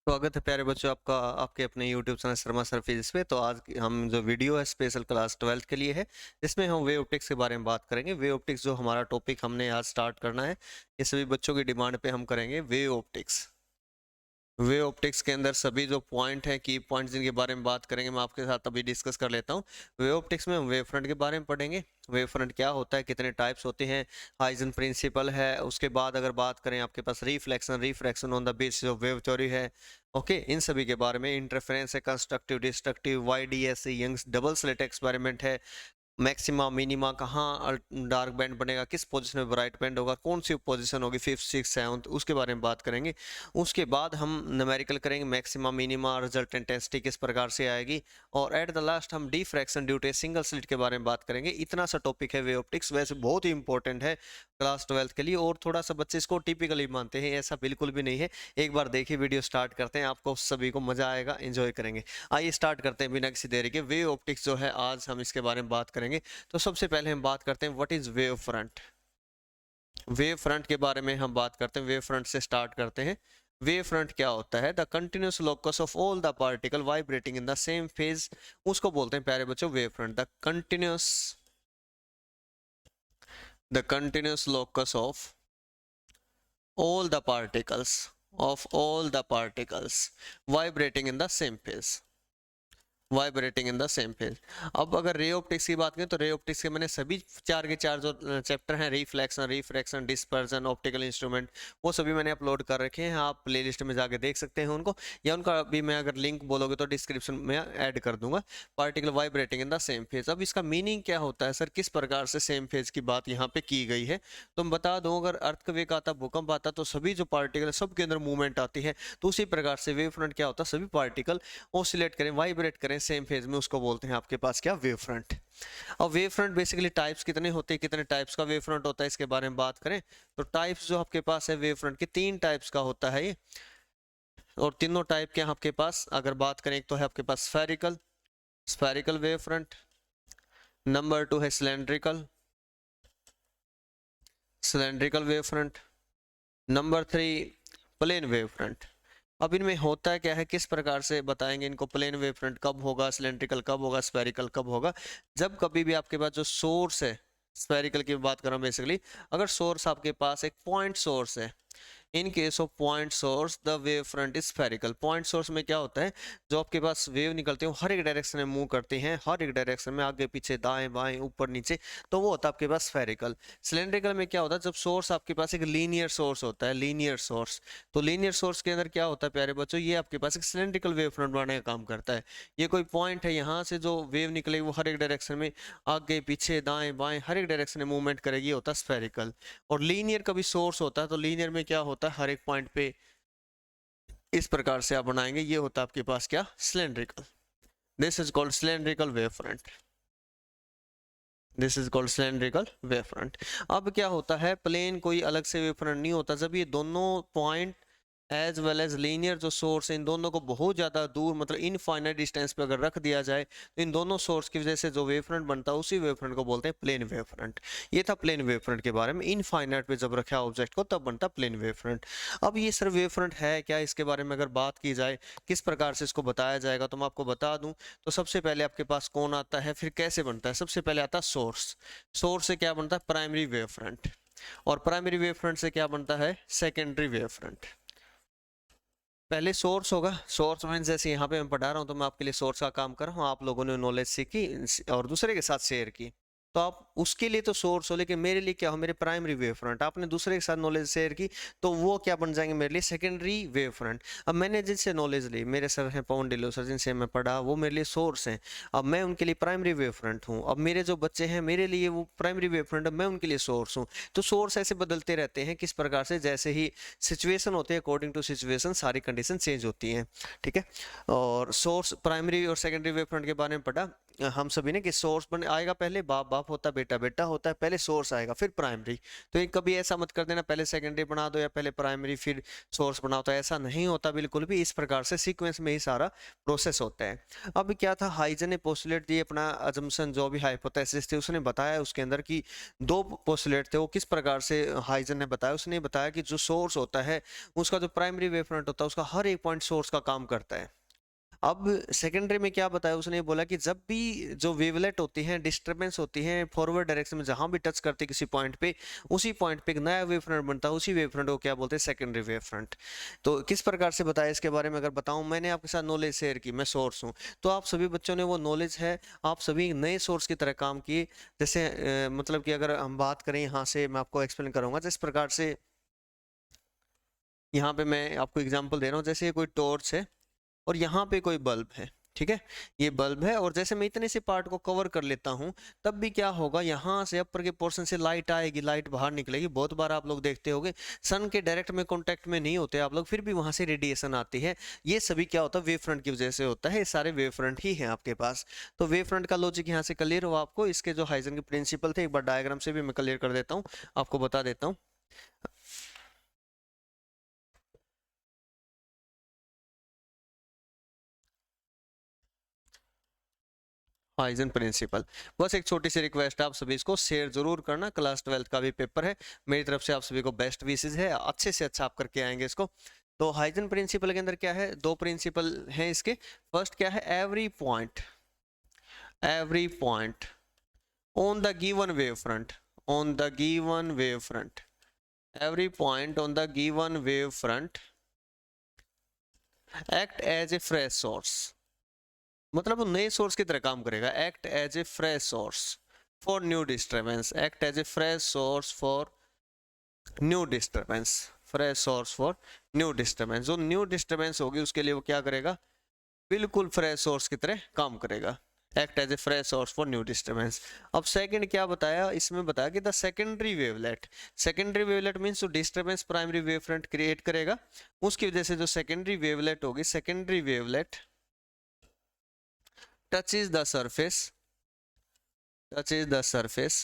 स्वागत है प्यारे बच्चों आपका आपके अपने YouTube channel Sharma sir physics पे। तो आज हम जो वीडियो है स्पेशल क्लास 12th के लिए है, जिसमें हम वेव ऑप्टिक्स के बारे में बात करेंगे। वेव ऑप्टिक्स जो हमारा टॉपिक हमने आज स्टार्ट करना है, ये सभी बच्चों की डिमांड पे हम करेंगे वेव ऑप्टिक्स। वेव ऑप्टिक्स के अंदर सभी जो पॉइंट हैं, की पॉइंट्स, जिनके बारे में बात करेंगे, मैं आपके साथ अभी डिस्कस कर लेता हूँ। वेव ऑप्टिक्स में हम वेव फ्रंट के बारे में पढ़ेंगे। वेव फ्रंट क्या होता है, कितने टाइप्स होते हैं, हाइजन प्रिंसिपल है। उसके बाद अगर बात करें आपके पास reflection on the basis of wave theory है। ओके, इन सभी के बारे में, इंटरफेरेंस है, constructive destructive, YDS Young's double slit experiment है, मैक्सिमा मिनिमा कहाँ डार्क बैंड बनेगा, किस पोजीशन में ब्राइट बैंड होगा, कौन सी पोजीशन होगी, 5th 6th 7th, उसके बारे में बात करेंगे। उसके बाद हम न्यूमेरिकल करेंगे, मैक्सिमा मिनिमा रिजल्टेंट इंटेंसिटी किस प्रकार से आएगी, और एट द लास्ट हम diffraction due to single slit के बारे में बात करेंगे। इतना सा टॉपिक है वेव ऑप्टिक्स। वैसे बहुत ही इंपॉर्टेंट है क्लास 12th के लिए, और थोड़ा सा बच्चे इसको टिपिकली मानते हैं, ऐसा बिल्कुल भी नहीं है। एक बार देखिए, वीडियो स्टार्ट करते हैं, आपको सभी को मजा आएगा, एंजॉय करेंगे। आइए स्टार्ट करते हैं बिना किसी देरी के। वेव ऑप्टिक्स जो है आज हम इसके बारे में बात करेंगे। तो सबसे पहले हम बात करते हैं what is wave front. Wave front के बारे में हम बात करते हैं, वेव फ्रंट से स्टार्ट करते हैं। वेव फ्रंट क्या होता है? The continuous locus of all the particle vibrating in the same phase, उसको बोलते हैं प्यारे बच्चों wave front. The continuous locus of all the particles vibrating in the same phase, vibrating in the same phase. अब अगर ray optics की बात करें तो रे ऑप्टिक्स के मैंने सभी चार के चार जो चैप्टर हैं, reflection, refraction, dispersion, optical instrument, वो सभी मैंने अपलोड कर रखे हैं। आप प्लेलिस्ट में जाके देख सकते हैं उनको, या उनका भी मैं अगर लिंक बोलोगे तो डिस्क्रिप्शन में ऐड कर दूंगा। Particle vibrating in the same phase, अब इसका मीनिंग क्या होता है सर, किस प्रकार से सेम फेज की बात यहाँ पे की गई है? तो मैं बता दूं, अगर अर्थक्वेक आता, भूकंप आता, तो सभी जो पार्टिकल सबके अंदर मूवमेंट आती है। तो उसी प्रकार से वेव फ्रंट क्या होता है, सभी पार्टिकल ऑसिलेट करें, वाइब्रेट करें सेम फेज में, उसको बोलते हैं आपके पास क्या, वेव फ्रंट। अब वेव फ्रंट बेसिकली टाइप्स कितने होते हैं, कितने टाइप्स का वेव फ्रंट होता है, इसके बारे में बात करें तो टाइप्स जो आपके पास है वेव फ्रंट के, 3 टाइप्स का होता है ये। और तीनों टाइप के आपके पास अगर बात करें, एक तो है आपके पास spherical, spherical wave front. Number 2 है cylindrical, cylindrical wave front. Number 3 plane wave front. अब इनमें होता है क्या है, किस प्रकार से बताएंगे इनको? प्लेन वेव फ्रंट कब होगा, सिलेंड्रिकल कब होगा, स्फेरिकल कब होगा? जब कभी भी आपके पास जो सोर्स है, स्फेरिकल की बात कर रहा हूं बेसिकली, अगर सोर्स आपके पास एक पॉइंट सोर्स है, in case of point source the wave front is spherical. Point source में क्या होता है, जो आपके पास वेव निकलते हैं हर एक डायरेक्शन में मूव करते हैं, हर एक डायरेक्शन में, आगे पीछे, दाएं बाएं, ऊपर नीचे, तो वो होता है आपके पास स्फेरिकल। सिलेंड्रिकल में क्या होता है, जब सोर्स आपके पास एक लीनियर सोर्स होता है, लीनियर सोर्स, तो लीनियर सोर्स के अंदर क्या होता है प्यारे बच्चों, ये आपके पास एक सिलेंड्रिकल वेव फ्रंट बनाने का काम करता है। ये कोई पॉइंट है, यहाँ से जो वेव निकलेगी वो हर एक डायरेक्शन में, आगे पीछे, दाएं बाएं, हर एक डायरेक्शन में मूवमेंट करेगी, होता है स्फेरिकल। और लीनियर का भी सोर्स होता है, तो लीनियर में क्या होता है, हर एक पॉइंट पे इस प्रकार से आप बनाएंगे, ये होता है आपके पास क्या, cylindrical. This is called cylindrical wave front, this is called cylindrical wave front. अब क्या होता है, प्लेन कोई अलग से वेव फ्रंट नहीं होता, जब ये दोनों point as well as linear जो सोर्स है, इन दोनों को बहुत ज़्यादा दूर, मतलब इनफाइनाइट डिस्टेंस पे अगर रख दिया जाए, तो इन दोनों सोर्स की वजह से जो वेव फ्रंट बनता है, उसी वेव फ्रंट को बोलते हैं प्लेन वेव फ्रंट। ये था प्लेन वेव फ्रंट के बारे में। इनफाइनाइट पे जब रखा ऑब्जेक्ट को, तब बनता प्लेन वेव फ्रंट। अब ये सर वेव फ्रंट है क्या, इसके बारे में अगर बात की जाए, किस प्रकार से इसको बताया जाएगा, तो मैं आपको बता दूं। तो सबसे पहले आपके पास कौन आता है, फिर कैसे बनता है? सबसे पहले आता है सोर्स। सोर्स से क्या बनता है, प्राइमरी वेव फ्रंट। और प्राइमरी वेव फ्रंट से क्या बनता है, सेकेंडरी वेव फ्रंट। पहले सोर्स होगा, सोर्स मीन्स जैसे यहाँ पे मैं पढ़ा रहा हूँ, तो मैं आपके लिए सोर्स का काम कर रहा हूँ, आप लोगों ने नॉलेज सीखी और दूसरे के साथ शेयर की, तो आप उसके लिए तो सोर्स हो, लेकिन मेरे लिए क्या हो, मेरे प्राइमरी वेव फ्रंट। आपने दूसरे के साथ नॉलेज शेयर की, तो वो क्या बन जाएंगे मेरे लिए, सेकेंडरी वेव फ्रंट। अब मैंने जिनसे नॉलेज ली, मेरे सर हैं पवन डिलो सर, जिनसे मैं पढ़ा, वो मेरे लिए सोर्स हैं। अब मैं उनके लिए प्राइमरी वेव फ्रंट हूँ। अब मेरे जो बच्चे हैं, मेरे लिए वो प्राइमरी वेव फ्रंट, मैं उनके लिए सोर्स हूँ। तो सोर्स ऐसे बदलते रहते हैं, किस प्रकार से, जैसे ही सिचुएशन होती है, अकॉर्डिंग टू सिचुएशन सारी कंडीशन चेंज होती हैं, ठीक है। और सोर्स, प्राइमरी और सेकेंडरी वेव फ्रंट के बारे में पढ़ा। हम सभी ने कि सोर्स बन आएगा, पहले बाप बाप होता है, बेटा बेटा होता है, पहले सोर्स आएगा फिर प्राइमरी। तो ये कभी ऐसा मत कर देना पहले सेकेंडरी बना दो या पहले प्राइमरी फिर सोर्स बनाओ, तो ऐसा नहीं होता बिल्कुल भी। इस प्रकार से सीक्वेंस में ही सारा प्रोसेस होता है। अब क्या था, हाइजन ने पोस्टुलेट दिए, अपना अजम्पशन जो भी हाइपोथेसिस थी उसने बताया उसके अंदर की दो पोस्टुलेट थे। वो किस प्रकार से हाइजन ने बताया, उसने बताया कि जो सोर्स होता है उसका जो प्राइमरी वेव फ्रंट होता है उसका हर एक पॉइंट सोर्स का काम करता है। अब सेकेंडरी में क्या बताया उसने, बोला कि जब भी जो वेवलेट होती हैं, डिस्टरबेंस होती है फॉरवर्ड डायरेक्शन में, जहां भी टच करती है किसी पॉइंट पे, उसी पॉइंट पे एक नया वेव फ्रंट बनता है, उसी वेव फ्रंट को क्या बोलते हैं, सेकेंडरी वेव फ्रंट। तो किस प्रकार से बताया इसके बारे में अगर बताऊं, मैंने आपके साथ नॉलेज शेयर की, मैं सोर्स हूं, तो आप सभी बच्चों ने वो नॉलेज है, आप सभी नए सोर्स की तरह काम किए। जैसे मतलब कि अगर हम बात करें यहाँ से, मैं आपको एक्सप्लेन करूंगा जिस प्रकार से, यहाँ पे मैं आपको एग्जांपल दे रहा हूँ। जैसे कोई टॉर्च है और यहाँ पे कोई बल्ब है, ठीक है, ये बल्ब है, और जैसे मैं इतने से पार्ट को कवर कर लेता हूँ, तब भी क्या होगा, यहाँ से अपर के पोर्शन से लाइट आएगी, लाइट बाहर निकलेगी। बहुत बार आप लोग देखते होंगे सन के डायरेक्ट में कांटेक्ट में नहीं होते आप लोग, फिर भी वहां से रेडिएशन आती है। ये सभी क्या होता है, वेव फ्रंट की वजह से होता है। ये सारे वेव फ्रंट ही हैं आपके पास। तो वेव फ्रंट का लॉजिक यहाँ से क्लियर हो आपको। इसके जो हाइजन के प्रिंसिपल थे, एक बार डायग्राम से भी मैं क्लियर कर देता हूँ, आपको बता देता हूँ। हाइजन प्रिंसिपल, बस एक छोटी सी रिक्वेस्ट है, आप सभी इसको शेयर जरूर करना। क्लास 12 का भी पेपर है, मेरी तरफ से आप सभी को बेस्ट विशेस है, अच्छे से अच्छा आप करके आएंगे इसको। तो हाइजन प्रिंसिपल के अंदर क्या है, दो प्रिंसिपल हैं इसके। फर्स्ट क्या है, every point on the given wave front, on the given wave front, every point on the given wave front act as a fresh source, मतलब वो नए सोर्स की तरह काम करेगा। Act as a fresh source for new disturbance, act as a fresh source for new disturbance, fresh source for new disturbance. जो new disturbance होगी उसके लिए वो क्या करेगा, बिल्कुल फ्रेश सोर्स की तरह काम करेगा। Act as a fresh source for new disturbance. अब सेकंड क्या बताया, इसमें बताया कि the secondary wavelet, secondary wavelet means जो disturbance primary wave front create करेगा, उसकी वजह से जो सेकेंडरी वेवलेट होगी, secondary wavelet touches the surface, touches the surface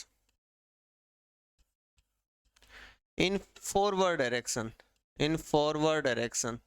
in forward direction, in forward direction,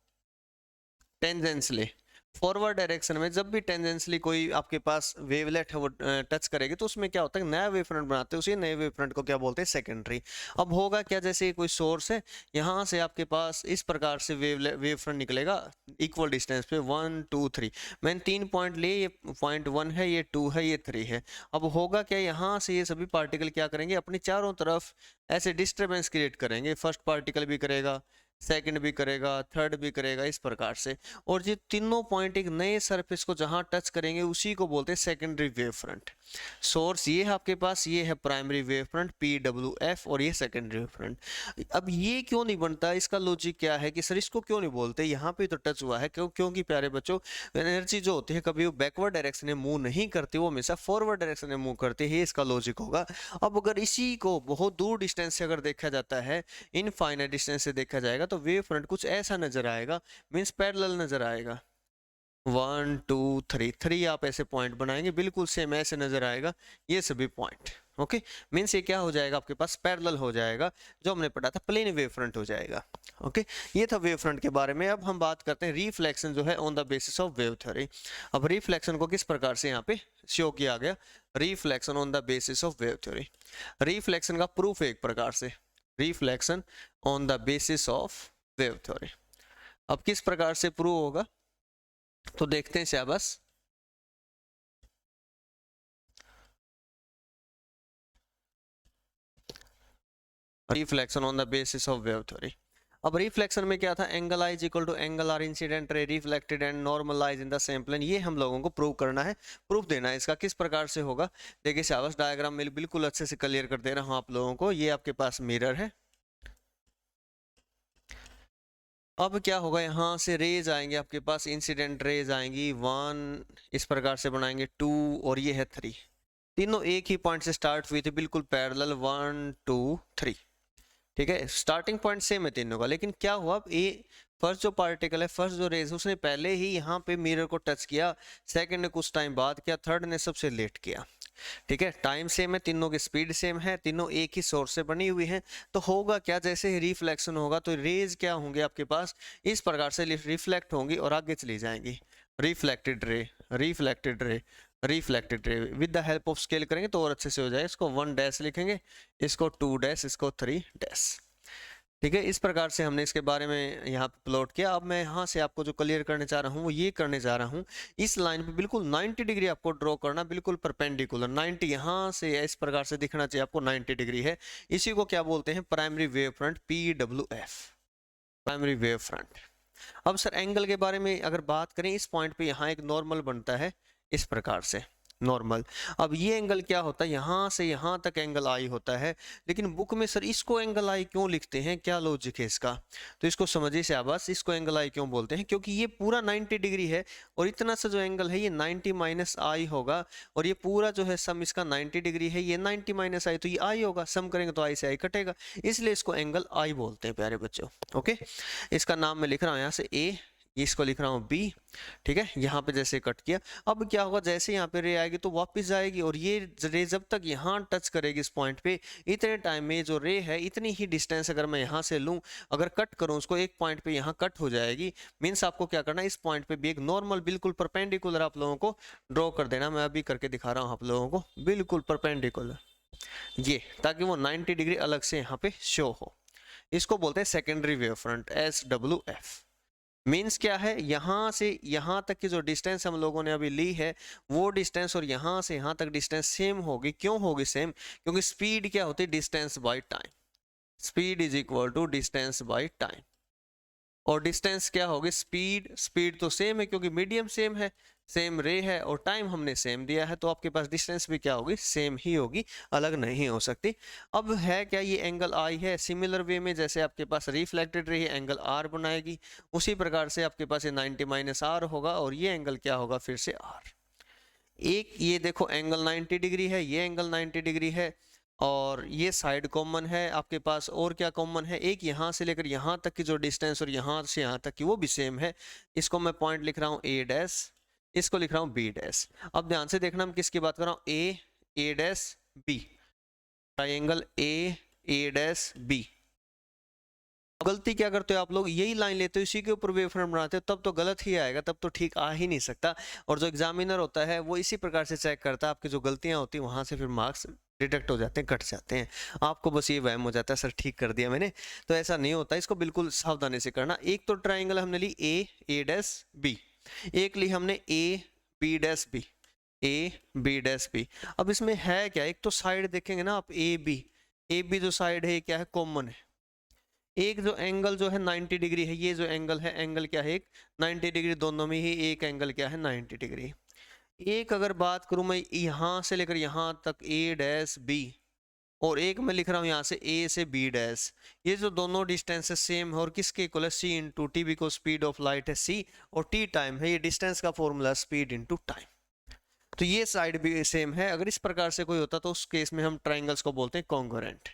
tangentially। Forward direction में जब भी टेंजेंशियली कोई आपके पास वेवलेट है वो टच करेगी, तो उसमें क्या होता है, नया वेव फ्रंट बनाते हैं, उसी नए वेव फ्रंट को क्या बोलते हैं, सेकेंडरी। अब होगा क्या, जैसे कोई सोर्स है, यहाँ से आपके पास इस प्रकार से वेव फ्रंट निकलेगा इक्वल डिस्टेंस पे 1 2 3। मैंने 3 पॉइंट लिए, ये पॉइंट 1 है, ये 2 है, ये 3 है। अब होगा क्या, यहाँ से ये सभी पार्टिकल क्या करेंगे, अपनी चारों तरफ ऐसे डिस्टर्बेंस क्रिएट करेंगे। फर्स्ट पार्टिकल भी करेगा, सेकंड भी करेगा, थर्ड भी करेगा, इस प्रकार से। और ये तीनों पॉइंट एक नए सरफेस को जहां टच करेंगे उसी को बोलते हैं सेकेंडरी वेव फ्रंट। सोर्स ये है आपके पास, ये है प्राइमरी वेव फ्रंट PWF, और ये सेकेंडरी वेव फ्रंट। अब ये क्यों नहीं बनता, इसका लॉजिक क्या है कि सर इसको क्यों नहीं बोलते, यहाँ पे तो टच हुआ है। क्योंकि प्यारे बच्चों, एनर्जी जो होती है कभी वो बैकवर्ड डायरेक्शन में मूव नहीं करती, वो हमेशा फॉरवर्ड डायरेक्शन में मूव करती है, इसका लॉजिक होगा। अब अगर इसी को बहुत दूर डिस्टेंस से अगर देखा जाता है, इनफाइनाइट डिस्टेंस से देखा जाएगा, तो वेव फ्रंट कुछ ऐसा नजर आएगा, मींस पैरेलल नजर आएगा। 1 2 3 3 आप ऐसे पॉइंट बनाएंगे, बिल्कुल सेम ऐसे नजर आएगा ये सभी पॉइंट। ओके, मींस ये क्या हो जाएगा, आपके पास पैरेलल हो जाएगा, जो हमने पढ़ा था प्लेन वेव फ्रंट हो जाएगा। ओके, ये था वेव फ्रंट के बारे में। अब हम बात करते हैं रिफ्लेक्शन जो है on the basis of wave theory. अब रिफ्लेक्शन को किस प्रकार से यहाँ पे शो किया गया, reflection on the basis of wave theory. Reflection का प्रूफ एक प्रकार से, reflection on the basis of wave theory. अब किस प्रकार से प्रूव होगा, तो देखते हैं शाबाश। Reflection on the basis of wave theory. अब रिफ्लेक्शन में क्या था, angle I is equal to angle R incident ray reflected and normal lies in the same plane. ये हम लोगों को प्रूव करना है, प्रूफ देना है। इसका किस प्रकार से होगा, देखिए शाबाश, डायग्राम में बिल्कुल अच्छे से क्लियर कर दे रहा हूँ आप लोगों को। ये आपके पास मिरर है, अब क्या होगा, यहाँ से रेज आएंगे आपके पास, इंसिडेंट रेज आएंगी 1, इस प्रकार से बनाएंगे 2, और ये है 3। तीनों एक ही पॉइंट से स्टार्ट हुई थी, बिल्कुल पैरेलल 1 2 3। ठीक है, स्टार्टिंग पॉइंट सेम है तीनों का, लेकिन क्या हुआ, अब ये फर्स्ट जो पार्टिकल है, फर्स्ट जो रेज, उसने पहले ही यहाँ पे मिरर को टच किया, सेकंड ने कुछ टाइम बाद किया, थर्ड ने सबसे लेट किया। ठीक है, टाइम सेम है, तीनों की स्पीड सेम है, तीनों एक ही सोर्स से बनी हुई हैं। तो होगा क्या, जैसे ही रिफ्लेक्शन होगा तो रेज क्या होंगे आपके पास, इस प्रकार से रिफ्लेक्ट होंगी और आगे चली जाएंगी। Reflected ray, reflected ray, reflected ray. With the help of scale करेंगे तो और अच्छे से हो जाएगा। इसको 1 डैश लिखेंगे, इसको 2 डैश, इसको 3 डैश। ठीक है, इस प्रकार से हमने इसके बारे में यहाँ पे प्लॉट किया। अब मैं यहाँ से आपको जो क्लियर करने चाह रहा हूँ वो ये करने जा रहा हूँ, इस लाइन पे बिल्कुल 90 डिग्री आपको ड्रॉ करना, बिल्कुल परपेंडिकुलर 90, यहाँ से इस प्रकार से दिखना चाहिए आपको 90 डिग्री है। इसी को क्या बोलते हैं, primary wave front, PWF, primary wave front. अब सर एंगल के बारे में अगर बात करें, इस पॉइंट पे यहाँ एक नॉर्मल बनता है इस प्रकार से, नॉर्मल। अब ये एंगल क्या होता है, यहाँ से यहाँ तक एंगल आई होता है, लेकिन बुक में सर इसको एंगल आई क्यों लिखते हैं, क्या लॉजिक है इसका, तो इसको समझिए शाबाश। इसको एंगल आई क्यों बोलते हैं, क्योंकि ये पूरा 90 डिग्री है और इतना सा जो एंगल है ये 90 माइनस आई होगा, और ये पूरा जो है सम इसका 90 डिग्री है, ये 90 माइनस आई तो ये आई होगा, सम करेंगे तो आई से आई कटेगा, इसलिए इसको एंगल आई बोलते हैं प्यारे बच्चों। ओके, इसका नाम मैं लिख रहा हूँ यहाँ से ए, इसको लिख रहा हूँ बी। ठीक है, यहाँ पे जैसे कट किया, अब क्या होगा, जैसे यहाँ पे रे आएगी तो वापस जाएगी, और ये रे जब तक यहाँ टच करेगी इस पॉइंट पे, इतने टाइम में जो रे है इतनी ही डिस्टेंस अगर मैं यहाँ से लूँ, अगर कट करूँ उसको, एक पॉइंट पे यहाँ कट हो जाएगी। मीन्स आपको क्या करना है, इस पॉइंट पे भी एक नॉर्मल बिल्कुल परपेंडिकुलर आप लोगों को ड्रॉ कर देना। मैं अभी करके दिखा रहा हूँ आप लोगों को, बिल्कुल परपेंडिकुलर ये, ताकि वो 90 डिग्री अलग से यहाँ पे शो हो। इसको बोलते हैं secondary wave front, SWF। Means क्या है, यहाँ से यहाँ तक की जो डिस्टेंस हम लोगों ने अभी ली है, वो डिस्टेंस और यहाँ से यहाँ तक डिस्टेंस सेम होगी। क्यों होगी सेम, क्योंकि स्पीड क्या होती है, distance by time. Speed is equal to distance by time, और डिस्टेंस क्या होगी, स्पीड, स्पीड तो सेम है क्योंकि मीडियम सेम है, सेम रे है, और टाइम हमने सेम दिया है, तो आपके पास डिस्टेंस भी क्या होगी, सेम ही होगी, अलग नहीं हो सकती। अब है क्या, ये एंगल आई है, सिमिलर वे में जैसे आपके पास रिफ्लेक्टेड रे एंगल आर बनाएगी, उसी प्रकार से आपके पास ये 90 माइनस आर होगा, और ये एंगल क्या होगा फिर से आर। एक ये देखो एंगल 90 डिग्री है, ये एंगल 90 डिग्री है, और ये साइड कॉमन है आपके पास, और क्या कॉमन है, एक यहाँ से लेकर यहाँ तक की जो डिस्टेंस और यहाँ से यहाँ तक की वो भी सेम है। इसको मैं पॉइंट लिख रहा हूँ ए डैश, इसको लिख रहा हूँ बी डैश। अब ध्यान से देखना, हम किसकी बात कर रहा हूँ, A dash B, triangle A dash B. गलती क्या करते हो आप लोग, यही लाइन लेते हो, इसी के ऊपर वेव फ्रंट बनाते हो, तब तो गलत ही आएगा, तब तो ठीक आ ही नहीं सकता। और जो एग्जामिनर होता है वो इसी प्रकार से चेक करता है, आपकी जो गलतियां होती हैं वहां से फिर मार्क्स डिडक्ट हो जाते हैं, कट जाते हैं। आपको बस ये वहम हो जाता है सर ठीक कर दिया मैंने, तो ऐसा नहीं होता, इसको बिल्कुल सावधानी से करना। एक तो ट्राइंगल हमने ली ए डैश बी, एक ली हमने B dash B, B dash B. अब इसमें है क्या, एक तो साइड देखेंगे ना आप, ए बी जो साइड है क्या है, कॉमन है। एक जो एंगल जो है 90 डिग्री है, ये जो एंगल है, एंगल क्या है, एक 90 डिग्री, दोनों में ही एक एंगल क्या है, 90 डिग्री। एक अगर बात करूं मैं यहाँ से लेकर यहाँ तक ए डैश बी, और एक मैं लिख रहा हूँ यहाँ से ए से बी डैश, ये जो दोनों डिस्टेंस सेम है, और किसके इक्वल है, C into T, because speed of light है सी, और टी टाइम है, ये डिस्टेंस का फॉर्मूला स्पीड इंटू टाइम। तो ये साइड भी सेम है। अगर इस प्रकार से कोई होता तो उस केस में हम ट्राइंगल्स को बोलते हैं कॉन्ग्रुएंट,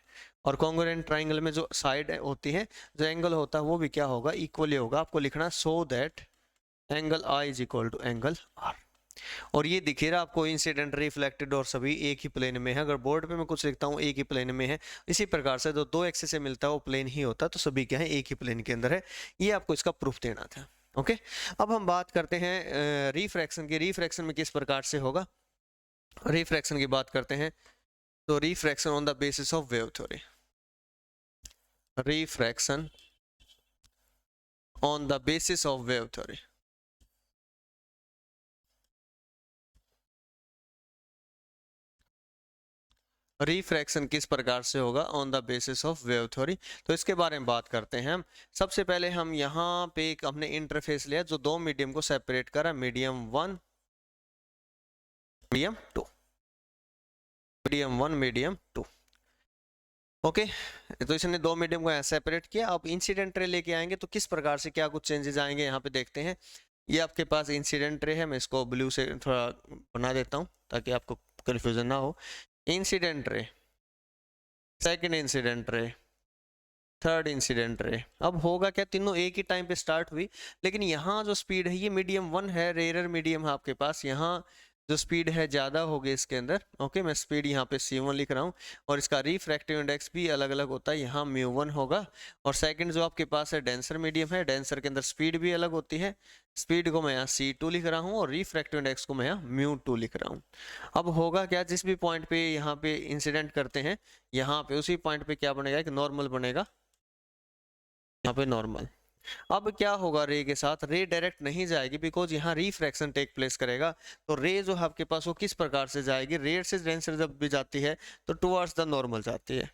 और कॉन्ग्रुएंट ट्राइंगल में जो साइड होती है, जो एंगल होता है वो भी क्या होगा, इक्वली होगा। आपको लिखना so that angle I is equal to angle R. और ये दिखे रहा आपको, इंसिडेंट, रिफ्लेक्टेड और सभी एक ही प्लेन में है। अगर बोर्ड पे मैं कुछ लिखता हूँ एक ही प्लेन में है, इसी प्रकार से जो दो एक्सिस से मिलता है वो प्लेन ही होता है, तो सभी क्या है, एक ही प्लेन के अंदर है। ये आपको इसका प्रूफ देना था। ओके, अब हम बात करते हैं रिफ्रैक्शन की। रिफ्रैक्शन में किस प्रकार से होगा, रिफ्रैक्शन की बात करते हैं, तो refraction on the basis of wave theory, refraction on the basis of wave theory. Refraction किस प्रकार से होगा, on the basis of wave theory, तो इसके बारे में बात करते हैं हम। सबसे पहले हम यहाँ पे एक हमने इंटरफेस लिया जो दो मीडियम को सेपरेट करा, medium 1 medium 2, medium 1 medium 2। Okay, तो इसने दो मीडियम को यहाँ सेपरेट किया। अब इंसिडेंट रे लेके आएंगे तो किस प्रकार से क्या कुछ चेंजेस आएंगे यहाँ पे देखते हैं। ये आपके पास इंसिडेंट रे है, मैं इसको ब्लू से थोड़ा बना देता हूँ ताकि आपको कंफ्यूजन ना हो। Incident ray, second incident ray, third incident ray. अब होगा क्या, तीनों एक ही टाइम पे स्टार्ट हुई, लेकिन यहाँ जो स्पीड है ये मीडियम 1 है, रेयर मीडियम है आपके पास, यहाँ जो स्पीड है ज़्यादा होगी इसके अंदर। ओके, मैं स्पीड यहाँ पे c1 लिख रहा हूँ, और इसका रिफ्रैक्टिव इंडेक्स भी अलग अलग होता है, यहाँ μ1 होगा। और सेकंड जो आपके पास है डेंसर मीडियम है, डेंसर के अंदर स्पीड भी अलग होती है, स्पीड को मैं यहाँ c2 लिख रहा हूँ और रिफ्रैक्टिव इंडेक्स को मैं यहाँ μ2 लिख रहा हूँ। अब होगा क्या, जिस भी पॉइंट पे यहाँ पे इंसिडेंट करते हैं, यहाँ पे उसी पॉइंट पे क्या बनेगा, एक नॉर्मल बनेगा, यहाँ पे नॉर्मल। अब क्या होगा रे के साथ, रे डायरेक्ट नहीं जाएगी बिकॉज यहाँ रिफ्रैक्शन टेक प्लेस करेगा। तो रे जो है आपके पास वो किस प्रकार से जाएगी, रेयर से डेंसर जब भी जाती है तो टुवर्ड्स द नॉर्मल जाती है,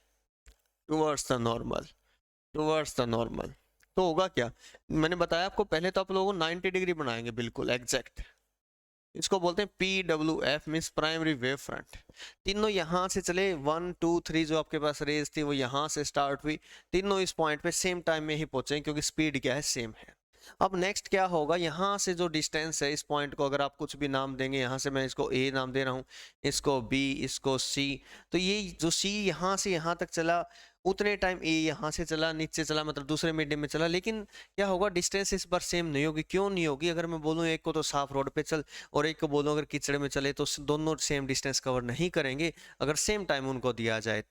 towards the normal, towards the normal. तो होगा क्या, मैंने बताया आपको पहले, तो आप लोगों को 90 डिग्री बनाएंगे बिल्कुल एग्जैक्ट, इसको बोलते हैं PWF means primary wave front. तीनों यहाँ से चले, 1 2 3 जो आपके पास रेज थी वो यहाँ से स्टार्ट हुई, तीनों इस पॉइंट पे सेम टाइम में ही पहुंचे क्योंकि स्पीड क्या है, सेम है। अब नेक्स्ट क्या होगा, यहाँ से जो डिस्टेंस है इस पॉइंट को अगर आप कुछ भी नाम देंगे, यहाँ से मैं इसको A नाम दे रहा हूँ, इसको B, इसको C, तो ये जो C यहाँ से यहाँ तक चला, उतने टाइम A यहाँ से चला, नीचे चला, मतलब दूसरे मीडियम में चला, लेकिन क्या होगा, डिस्टेंस इस बार सेम नहीं होगी। क्यों नहीं होगी, अगर मैं बोलूँ एक को तो साफ रोड पे चल और एक को बोलूँ अगर कीचड़ में चले, तो दोनों सेम डिस्टेंस कवर नहीं करेंगे अगर सेम टाइम उनको दिया जाए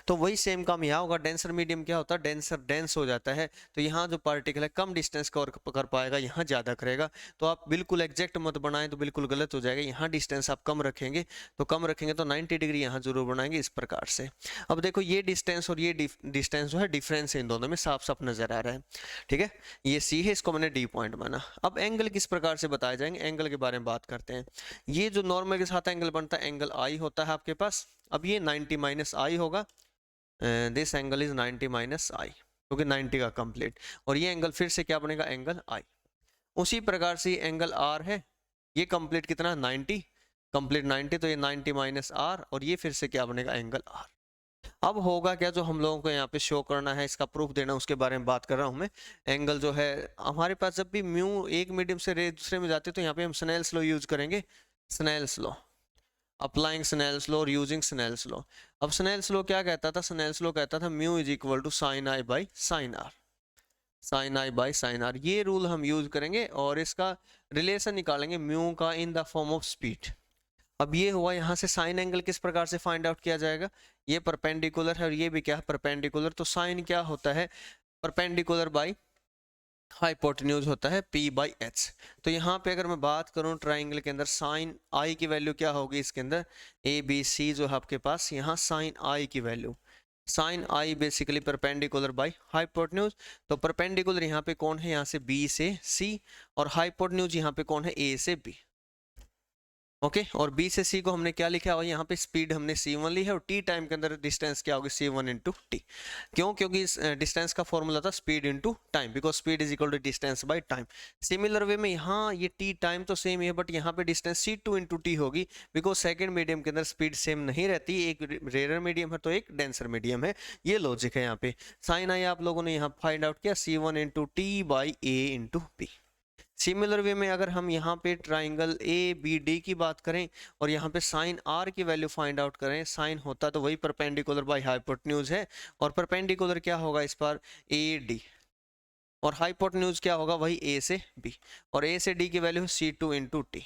तो वही सेम काम यहाँ होगा। डेंसर मीडियम क्या होता है, डेंसर डेंस हो जाता है, तो यहाँ जो पार्टिकल है कम डिस्टेंस कवर कर पाएगा, यहाँ ज़्यादा करेगा। तो आप बिल्कुल एग्जैक्ट मत बनाएं तो बिल्कुल गलत हो जाएगा, यहाँ डिस्टेंस आप कम रखेंगे तो 90 डिग्री यहाँ जरूर बनाएंगे इस प्रकार से। अब देखो ये डिस्टेंस और ये डिस्टेंस जो है, डिफरेंस इन दोनों में साफ साफ नजर आ रहा है, ठीक है, ये C है, इसको मैंने D पॉइंट माना। अब एंगल किस प्रकार से बताए जाएंगे, एंगल के बारे में बात करते हैं। ये जो नॉर्मल के साथ एंगल बनता है, एंगल I होता है आपके पास। अब ये 90 माइनस I होगा, दिस एंगल इज 90 माइनस आई, क्योंकि 90 का कंप्लीट, और ये एंगल फिर से क्या बनेगा, एंगल आई। उसी प्रकार से एंगल आर है, ये कंप्लीट कितना 90, कंप्लीट 90, तो ये 90 माइनस आर, और ये फिर से क्या बनेगा, एंगल आर। अब होगा क्या, जो हम लोगों को यहाँ पे शो करना है, इसका प्रूफ देना, उसके बारे में बात कर रहा हूँ मैं। एंगल जो है हमारे पास, जब भी म्यू एक मीडियम से रे दूसरे में जाते हैं तो यहाँ पे हम स्नेल्स लॉ यूज करेंगे, Snell's law, applying Snell's law और यूजिंग स्नेल्स लॉ। अब स्नेल्स लॉ क्या कहता था, स्नेल्स लॉ कहता था mu is equal to sine I by sine R, sine I by sine R, ये रूल हम यूज करेंगे और इसका रिलेशन निकालेंगे म्यू का in the form of speed. अब ये हुआ, यहाँ से साइन एंगल किस प्रकार से फाइंड आउट किया जाएगा, ये परपेंडिकुलर है और ये भी क्या है, परपेंडिकुलर, तो साइन क्या होता है, परपेंडिकुलर बाई हाइपोटेन्यूज होता है P बाई H। तो यहाँ पे अगर मैं बात करूँ ट्राइंगल के अंदर, साइन I की वैल्यू क्या होगी इसके अंदर, ABC जो है आपके पास, यहाँ साइन I की value, sine I basically perpendicular by hypotenuse. तो परपेंडिकुलर यहाँ पे कौन है, यहाँ से B से C, और हाइपोटेन्यूज यहाँ पे कौन है, A से B। ओके, और B से C को हमने क्या लिखा है, यहाँ पे स्पीड हमने C1 ली है, और T टाइम के अंदर डिस्टेंस क्या होगी, C1 इंटू T। क्यों, क्योंकि इस डिस्टेंस का फॉर्मूला था speed into time, because speed is equal to distance by time. Similar way में यहाँ ये T टाइम तो सेम है, बट यहाँ पे डिस्टेंस C2 इंटू T होगी, बिकॉज सेकेंड मीडियम के अंदर स्पीड सेम नहीं रहती, एक रेयर मीडियम है तो एक डेंसर मीडियम है, ये लॉजिक है यहाँ पे। साइन आई आप लोगों ने यहाँ फाइंड आउट किया, C1 into T by A into B। Similar way में अगर हम यहाँ पे ट्राइंगल ABD की बात करें और यहाँ पे साइन R की वैल्यू फाइंड आउट करें, साइन होता तो वही परपेंडिकुलर बाय हाइपोटेन्यूज है, और परपेंडिकुलर क्या होगा इस पर, AD, और हाइपोटेन्यूज क्या होगा, वही A से B, और A से D की value C2 into T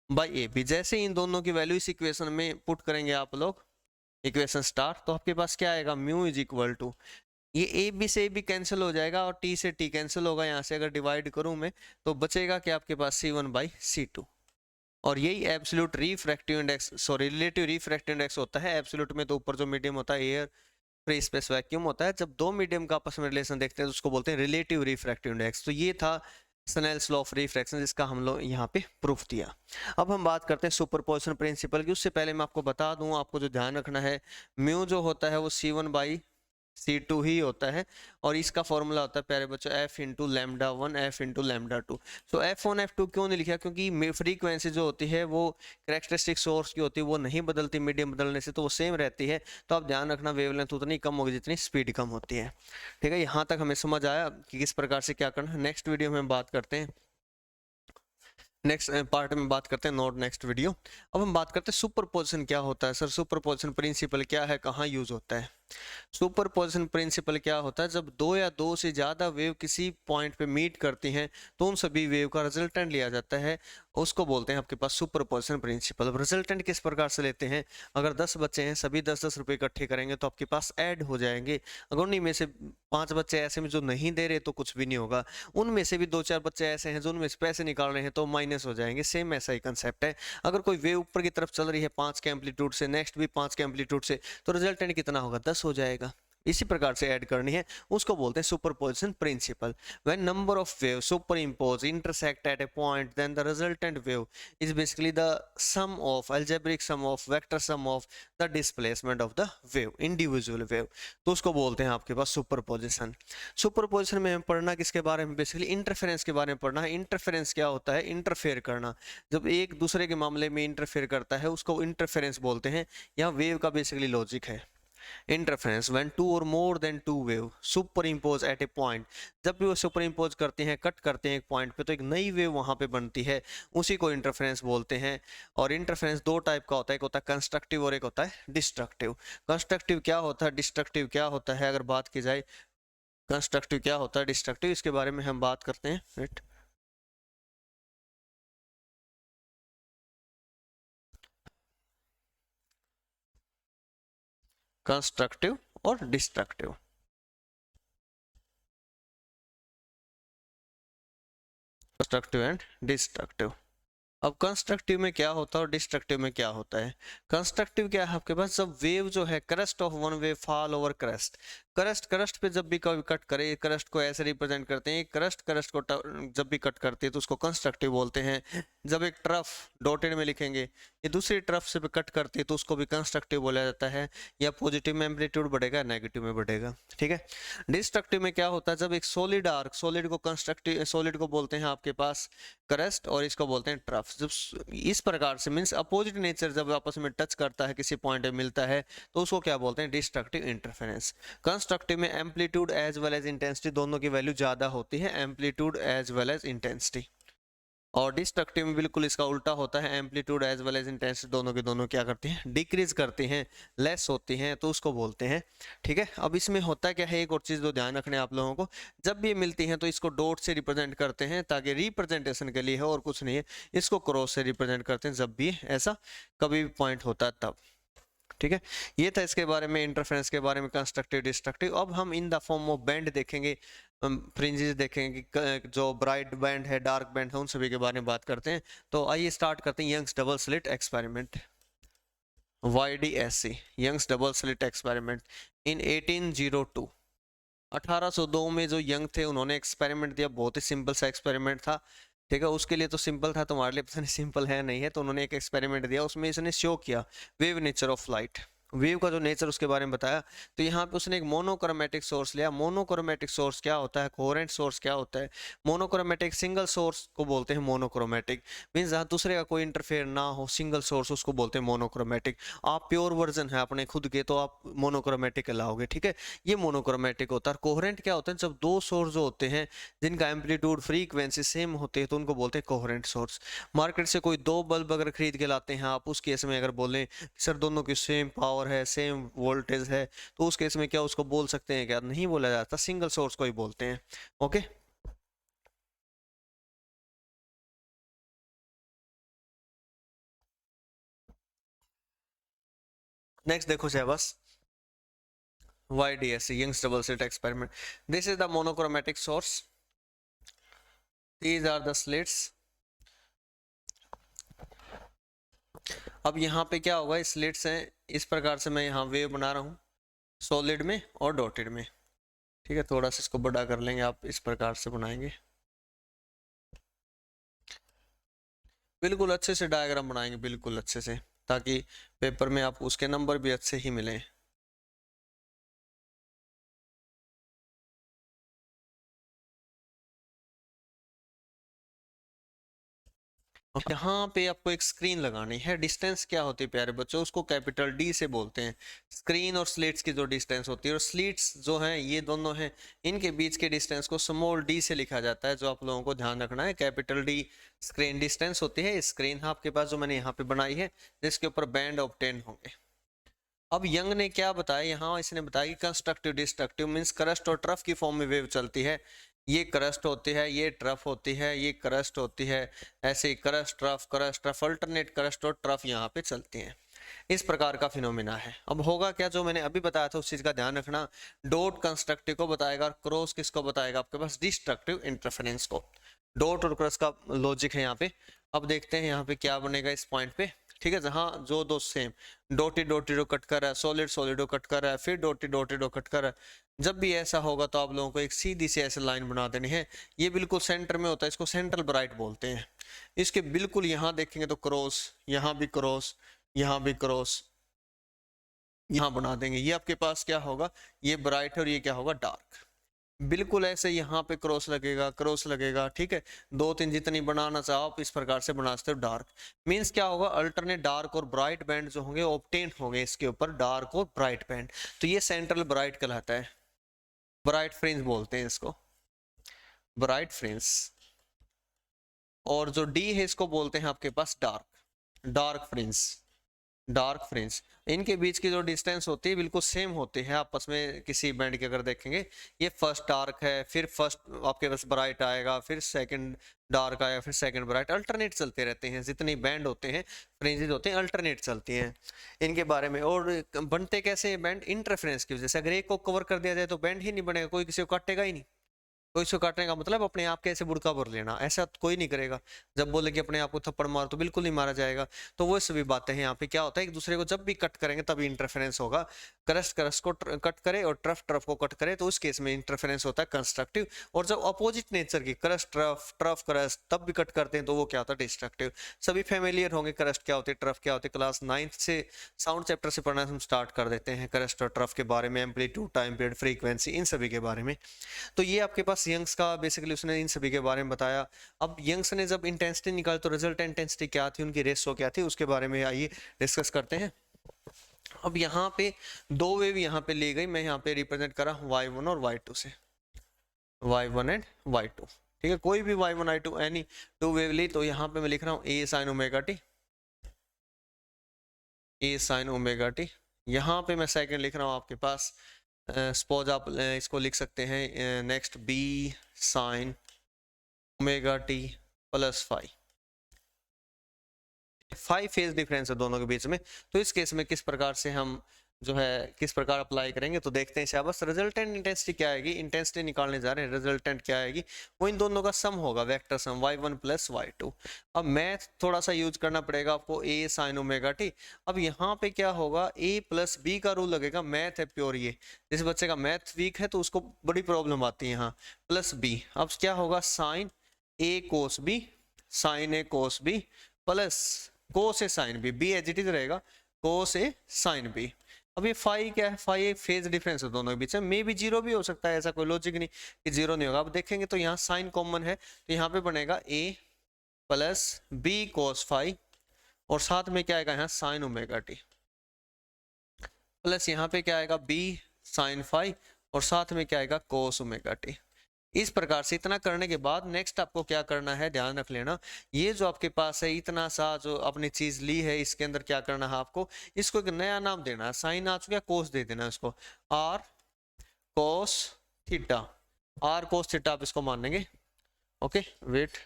by AB। जैसे इन दोनों की वैल्यू इस इक्वेशन में पुट करेंगे आप लोग, इक्वेशन स्टार, तो आपके पास क्या आएगा, म्यू इज इक्वल टू, ये ए बी से भी कैंसिल हो जाएगा और टी से टी कैंसिल होगा, यहाँ से अगर डिवाइड करूं मैं तो बचेगा कि आपके पास C1 बाई C2, और यही absolute refractive index, sorry relative refractive index होता है। एब्सोल्यूट में तो ऊपर जो मीडियम होता है एयर, फ्री स्पेस, वैक्यूम होता है, जब दो मीडियम का आपस में रिलेशन देखते हैं तो उसको बोलते हैं रिलेटिव रिफ्रैक्टिव इंडेक्स। तो ये था स्नेल्स लॉ ऑफ रिफ्रैक्शन, जिसका हम लोग यहाँ पे प्रूफ दिया। अब हम बात करते हैं सुपरपोजिशन प्रिंसिपल की। उससे पहले मैं आपको बता दूं, आपको जो ध्यान रखना है, म्यू जो होता है वो C1 बाई C2 ही होता है, और इसका फॉर्मूला होता है प्यारे बच्चों F into lambda 1 F into lambda 2। तो F1 F2 क्यों नहीं लिखा, क्योंकि फ्रीक्वेंसी जो होती है वो कैरेक्टरिस्टिक सोर्स की होती है, वो नहीं बदलती मीडियम बदलने से, तो वो सेम रहती है। तो आप ध्यान रखना वेवलेंथ उतनी कम होगी जितनी स्पीड कम होती है, ठीक है। यहाँ तक हमें समझ आया कि किस प्रकार से क्या करना है। नेक्स्ट वीडियो में बात करते हैं, नेक्स्ट पार्ट में बात करते हैं, नोट नेक्स्ट वीडियो। अब हम बात करते हैं सुपरपोजिशन क्या होता है। सर सुपरपोजिशन प्रिंसिपल क्या है, कहाँ यूज होता है। सुपरपोजिशन प्रिंसिपल क्या होता है, जब दो या दो से ज्यादा वेव किसी पॉइंट पे मीट करती हैं तो उन सभी वेव का रिजल्टेंट लिया जाता है, उसको बोलते हैं आपके पास सुपरपोजिशन प्रिंसिपल। रिजल्टेंट किस प्रकार से लेते हैं, अगर 10 बच्चे हैं, सभी 10-10 रुपए इकट्ठे करेंगे तो आपके पास ऐड हो जाएंगे। अगर उन्हीं में से 5 बच्चे ऐसे में जो नहीं दे रहे तो कुछ भी नहीं होगा, उनमें से भी 2-4 बच्चे ऐसे हैं जो उनमें से पैसे निकाल रहे हैं तो माइनस हो जाएंगे। सेम ऐसा ही कंसेप्ट है, अगर कोई वेव ऊपर की तरफ चल रही है 5 के एम्पलीट्यूड से, नेक्स्ट भी 5 के एम्पलीट्यूड से, तो रिजल्टेंट कितना होगा, 10 हो जाएगा। इसी प्रकार से ऐड करनी है, उसको बोलते हैं superposition principle. When number of wave superimpose intersect at a point, then the resultant wave is basically the sum of algebraic sum of vector sum of the displacement of the wave, individual wave, तो उसको बोलते हैं आपके पास superposition. Superposition में पढ़ना किसके बारे में, बेसिकली इंटरफेरेंस के बारे में पढ़ना है। इंटरफेरेंस क्या होता है, इंटरफेयर करना, जब एक दूसरे के मामले में इंटरफेयर करता है उसको इंटरफेरेंस बोलते हैं। यहाँ वेव का बेसिकली लॉजिक है इंटरफेरेंस। व्हेन टू और more than two wave superimpose at a point, जब भी वो सुपर इम्पोज करते हैं, कट करते हैं एक पॉइंट पे, तो एक नई वेव वहां पे बनती है, उसी को इंटरफेरेंस बोलते हैं। और इंटरफेरेंस दो टाइप का होता है, एक होता है कंस्ट्रक्टिव और एक होता है डिस्ट्रक्टिव। कंस्ट्रक्टिव क्या होता है, डिस्ट्रक्टिव क्या होता है, अगर बात की जाए कंस्ट्रक्टिव क्या होता है, डिस्ट्रक्टिव, इसके बारे में हम बात करते हैं। राइट, कंस्ट्रक्टिव और डिस्ट्रक्टिव। Constructive and destructive. अब कंस्ट्रक्टिव में क्या होता है और डिस्ट्रक्टिव में क्या होता है। कंस्ट्रक्टिव क्या है आपके पास, जब वेव जो है crust of one wave fall over crust, crust crust पे जब भी कभी कट करे, क्रस्ट को ऐसे रिप्रेजेंट करते हैं, क्रस्ट क्रस्ट को जब भी कट करती है तो उसको कंस्ट्रक्टिव बोलते हैं। जब एक ट्रफ डॉटेड में लिखेंगे, ये दूसरी ट्रफ से भी कट करती है तो उसको भी कंस्ट्रक्टिव बोला जाता है। या पॉजिटिव में एम्पलीट्यूड बढ़ेगा, नेगेटिव में बढ़ेगा, ठीक है। डिस्ट्रक्टिव में क्या होता है, जब एक सॉलिड आर्क, सॉलिड को कंस्ट्रक्टिव, सॉलिड को बोलते हैं आपके पास क्रस्ट और इसको बोलते हैं ट्रफ। जब इस प्रकार से मीन्स अपोजिट नेचर जब आपस में टच करता है, किसी पॉइंट पे मिलता है, तो उसको क्या बोलते हैं, डिस्ट्रक्टिव इंटरफेरेंस। कंस्ट्रक्टिव में amplitude as well as intensity दोनों की वैल्यू ज्यादा होती है, amplitude as well as intensity. और डिस्ट्रक्टिव में बिल्कुल इसका उल्टा होता है, amplitude as well as intensity दोनों के दोनों क्या करती हैं, डिक्रीज करती हैं, लेस होती हैं, तो उसको बोलते हैं, ठीक है। अब इसमें होता क्या है, एक और चीज जो ध्यान रखने आप लोगों को, जब भी ये मिलती हैं तो इसको डॉट से रिप्रेजेंट करते हैं ताकि रिप्रेजेंटेशन के लिए है और कुछ नहीं है। इसको क्रॉस से रिप्रेजेंट करते हैं जब भी ऐसा कभी भी पॉइंट होता है तब, ठीक है। ये था इसके बारे में, इंटरफेरेंस के बारे में, कंस्ट्रक्टिव डिस्ट्रक्टिव। अब हम इन द फॉर्म ऑफ बैंड देखेंगे, फ्रिंजेस देखेंगे कि जो ब्राइट बैंड है, डार्क बैंड है, उन सभी के बारे में बात करते हैं। तो आइए स्टार्ट करते हैं Young's double slit experiment, YDSC, Young's double slit experiment in 1802। 1802 में जो यंग थे उन्होंने एक्सपेरिमेंट दिया, बहुत ही सिंपल सा एक्सपेरिमेंट था, ठीक है। उसके लिए तो सिंपल था, तुम्हारे लिए पता नहीं सिंपल है नहीं है, तो उन्होंने एक एक्सपेरिमेंट दिया, उसमें इसने शो किया wave nature of light, wave का जो नेचर उसके बारे में बताया। तो यहाँ पे उसने एक मोनोक्रोमेटिक सोर्स लिया। मोनोक्रोमेटिक सोर्स क्या होता है, कोहेरेंट सोर्स क्या होता है। मोनोक्रोमेटिक सिंगल सोर्स को बोलते हैं मोनोक्रोमेटिक, मीन्स जहाँ दूसरे का कोई इंटरफेयर ना हो, सिंगल सोर्स, उसको बोलते हैं मोनोक्रोमेटिक। आप प्योर वर्जन है अपने खुद के तो आप मोनोक्रोमेटिक कहलाओगे, ठीक है। ये मोनोक्रोमेटिक होता है। कोहेरेंट क्या होता है, जब दो सोर्स जो होते हैं जिनका एम्पलीट्यूड फ्रीक्वेंसी सेम होते हैं तो उनको बोलते हैं कोहेरेंट सोर्स। मार्केट से कोई दो बल्ब अगर खरीद के लाते हैं आप, उस केस में अगर बोलें सर दोनों की सेम पावर है, सेम वोल्टेज है, तो उस केस में क्या उसको बोल सकते हैं, क्या नहीं बोला जाता, सिंगल सोर्स को ही बोलते हैं, ओके। नेक्स्ट देखो Shahbaz, YDSC, Young's double slit experiment. This is the monochromatic source, these are the slits। अब यहाँ पे क्या होगा, स्लिट्स हैं, इस प्रकार से मैं यहाँ वेव बना रहा हूँ सॉलिड में और डॉटेड में, ठीक है। थोड़ा सा इसको बड़ा कर लेंगे, आप इस प्रकार से बनाएंगे, बिल्कुल अच्छे से डायग्राम बनाएंगे, बिल्कुल अच्छे से, ताकि पेपर में आपको उसके नंबर भी अच्छे ही मिले। अब यहाँ पे आपको एक स्क्रीन लगानी है। डिस्टेंस क्या होती है प्यारे बच्चों, उसको कैपिटल D से बोलते हैं। स्क्रीन और स्लिट्स की जो डिस्टेंस होती है, और स्लिट्स जो हैं ये दोनों हैं, इनके बीच के डिस्टेंस को स्मॉल d से लिखा जाता है, जो आप लोगों को ध्यान रखना है। कैपिटल D स्क्रीन डिस्टेंस होती है, स्क्रीन आपके पास जो मैंने यहाँ पे बनाई है, जिसके ऊपर बैंड ऑब्टेन होंगे। अब यंग ने क्या बताया यहाँ, इसने बताया कि कंस्ट्रक्टिव डिस्ट्रक्टिव मींस क्रस्ट और ट्रफ की फॉर्म में वेव चलती है। ये क्रस्ट होती है, ये ट्रफ होती है, ये क्रस्ट होती है, ऐसे ही क्रस्ट ट्रफ अल्टरनेट क्रस्ट और ट्रफ यहाँ पे चलती हैं। इस प्रकार का फिनोमिना है। अब होगा क्या, जो मैंने अभी बताया था उस चीज का ध्यान रखना। डॉट कंस्ट्रक्टिव को बताएगा और क्रॉस किसको बताएगा, आपके पास डिस्ट्रक्टिव इंटरफेरेंस को। डॉट और क्रॉस का लॉजिक है यहाँ पे। अब देखते हैं यहाँ पे क्या बनेगा इस पॉइंट पे। ठीक है, जहाँ जो दो सेम डॉटेड डॉटेड कट कर रहा है, सॉलिड सॉलिड कट कर रहा है, फिर डॉटेड डॉटेड कट कर रहा है। जब भी ऐसा होगा तो आप लोगों को एक सीधी सी ऐसे लाइन बना देनी है। ये बिल्कुल सेंटर में होता है, इसको सेंट्रल ब्राइट बोलते हैं। इसके बिल्कुल यहाँ देखेंगे तो क्रॉस, यहाँ भी क्रॉस, यहाँ भी क्रॉस, यहाँ बना देंगे। ये आपके पास क्या होगा, ये ब्राइट और ये क्या होगा, डार्क। बिल्कुल ऐसे यहाँ पे क्रॉस लगेगा, क्रॉस लगेगा। ठीक है, दो तीन जितनी बनाना चाहो आप इस प्रकार से बना सकते हो। डार्क मींस क्या होगा, अल्टरनेट डार्क और ब्राइट बैंड जो होंगे ऑब्टेन होंगे इसके ऊपर, डार्क और ब्राइट बैंड। तो ये सेंट्रल ब्राइट कहलाता है, ब्राइट फ्रिंज बोलते हैं इसको, ब्राइट फ्रिंज। और जो डी है इसको बोलते हैं आपके पास dark, dark fringe, dark fringe. इनके बीच की जो डिस्टेंस होती है बिल्कुल सेम होती है आपस में, किसी बैंड के अगर देखेंगे। ये फर्स्ट डार्क है, फिर फर्स्ट आपके पास ब्राइट आएगा, फिर सेकंड डार्क आएगा, फिर सेकंड ब्राइट, अल्टरनेट चलते रहते हैं। जितनी बैंड होते हैं, फ्रिंजेस होते हैं, अल्टरनेट चलती हैं इनके बारे में। और बनते कैसे बैंड, इंटरफेरेंस की वजह से। अगर एक को कवर कर दिया जाए तो बैंड ही नहीं बनेगा, कोई किसी को काटेगा ही नहीं। तो इसको काटने का मतलब अपने आप के ऐसे बुड़का भर लेना, ऐसा कोई नहीं करेगा। जब बोले कि अपने आप को थप्पड़ मारो तो बिल्कुल नहीं मारा जाएगा। तो वो सभी बातें हैं यहाँ पे। क्या होता है, एक दूसरे को जब भी कट करेंगे तभी इंटरफेरेंस होगा। क्रस्ट क्रस्ट को कट करे और ट्रफ ट्रफ को कट करे तो उस केस में इंटरफेरेंस होता है कंस्ट्रक्टिव। और जब अपोजिट नेचर की क्रस्ट ट्रफ ट्रफ क्रस्ट तब भी कट करते हैं तो वो क्या होता है, डिस्ट्रक्टिव। सभी फेमिलियर होंगे, क्रस्ट क्या होती है, ट्रफ क्या होती है। क्लास 9th से साउंड चैप्टर से पढ़ना हम स्टार्ट कर देते हैं क्रस्ट और ट्रफ के बारे में, एम्पलीट्यूड, टाइम पीरियड, फ्रीक्वेंसी, इन सभी के बारे में। तो ये आपके पास यंग्स का बेसिकली उसने इन सभी के बारे में बताया। अब यंग्स ने जब इंटेंसिटी निकाली तो रिजल्ट इंटेंसिटी क्या थी, उनकी रेशो क्या थी, उसके बारे में आइए डिस्कस करते हैं। अब यहाँ पे दो वेव यहाँ पे ली गई, मैं यहाँ पे रिप्रेजेंट करा y1 और y2 से, y1 एंड y2। ठीक है, कोई भी y1 y2 any two wave ली तो यहाँ पे मैं लिख रहा हूँ a sin omega T, a sin omega T. यहाँ पे मैं सेकंड लिख रहा हूँ आपके पास, सपोज आप इसको लिख सकते हैं next b sin omega T plus 5 phase difference है दोनों के बीच में। तो इस केस में किस प्रकार से हम जो है किस प्रकार अप्लाई करेंगे, तो देखते हैं शाबाश। रिजल्टेंट इंटेंसिटी क्या आएगी, इंटेंसिटी निकालने जा रहे हैं, रिजल्टेंट क्या आएगी, वो इन दोनों का सम होगा, vector sum y1 plus y2। अब मैथ थोड़ा सा यूज करना पड़ेगा आपको, a sin ओमेगा टी। अब यहाँ पे क्या होगा, a प्लस b का रूल लगेगा, मैथ है प्योर। ये जिस बच्चे का मैथ वीक है तो उसको बड़ी प्रॉब्लम आती है यहाँ, प्लस b। अब क्या होगा, sine a cos b, sine a cos b plus cos a sine b, b as it is रहेगा, कोस ए साइन बी। अब ये फाई क्या है, फाई एक फेज डिफरेंस है दोनों के बीच में, मे भी जीरो भी हो सकता है, ऐसा कोई लॉजिक नहीं कि जीरो नहीं होगा। अब देखेंगे तो यहाँ साइन कॉमन है तो यहाँ पे बनेगा a plus b cos phi, और साथ में क्या आएगा यहाँ साइन ओमेगा टी, प्लस यहाँ पे क्या आएगा b साइन फाई, और साथ में क्या आएगा कोस ओमेगा टी। इस प्रकार से इतना करने के बाद नेक्स्ट आपको क्या करना है, ध्यान रख लेना। ये जो आपके पास है इतना सा जो आपने चीज ली है, इसके अंदर क्या करना है आपको, इसको एक नया नाम देना है। साइन आ चुका है, कोस दे देना है इसको, r cos theta, r cos theta आप इसको मान लेंगे। ओके वेट,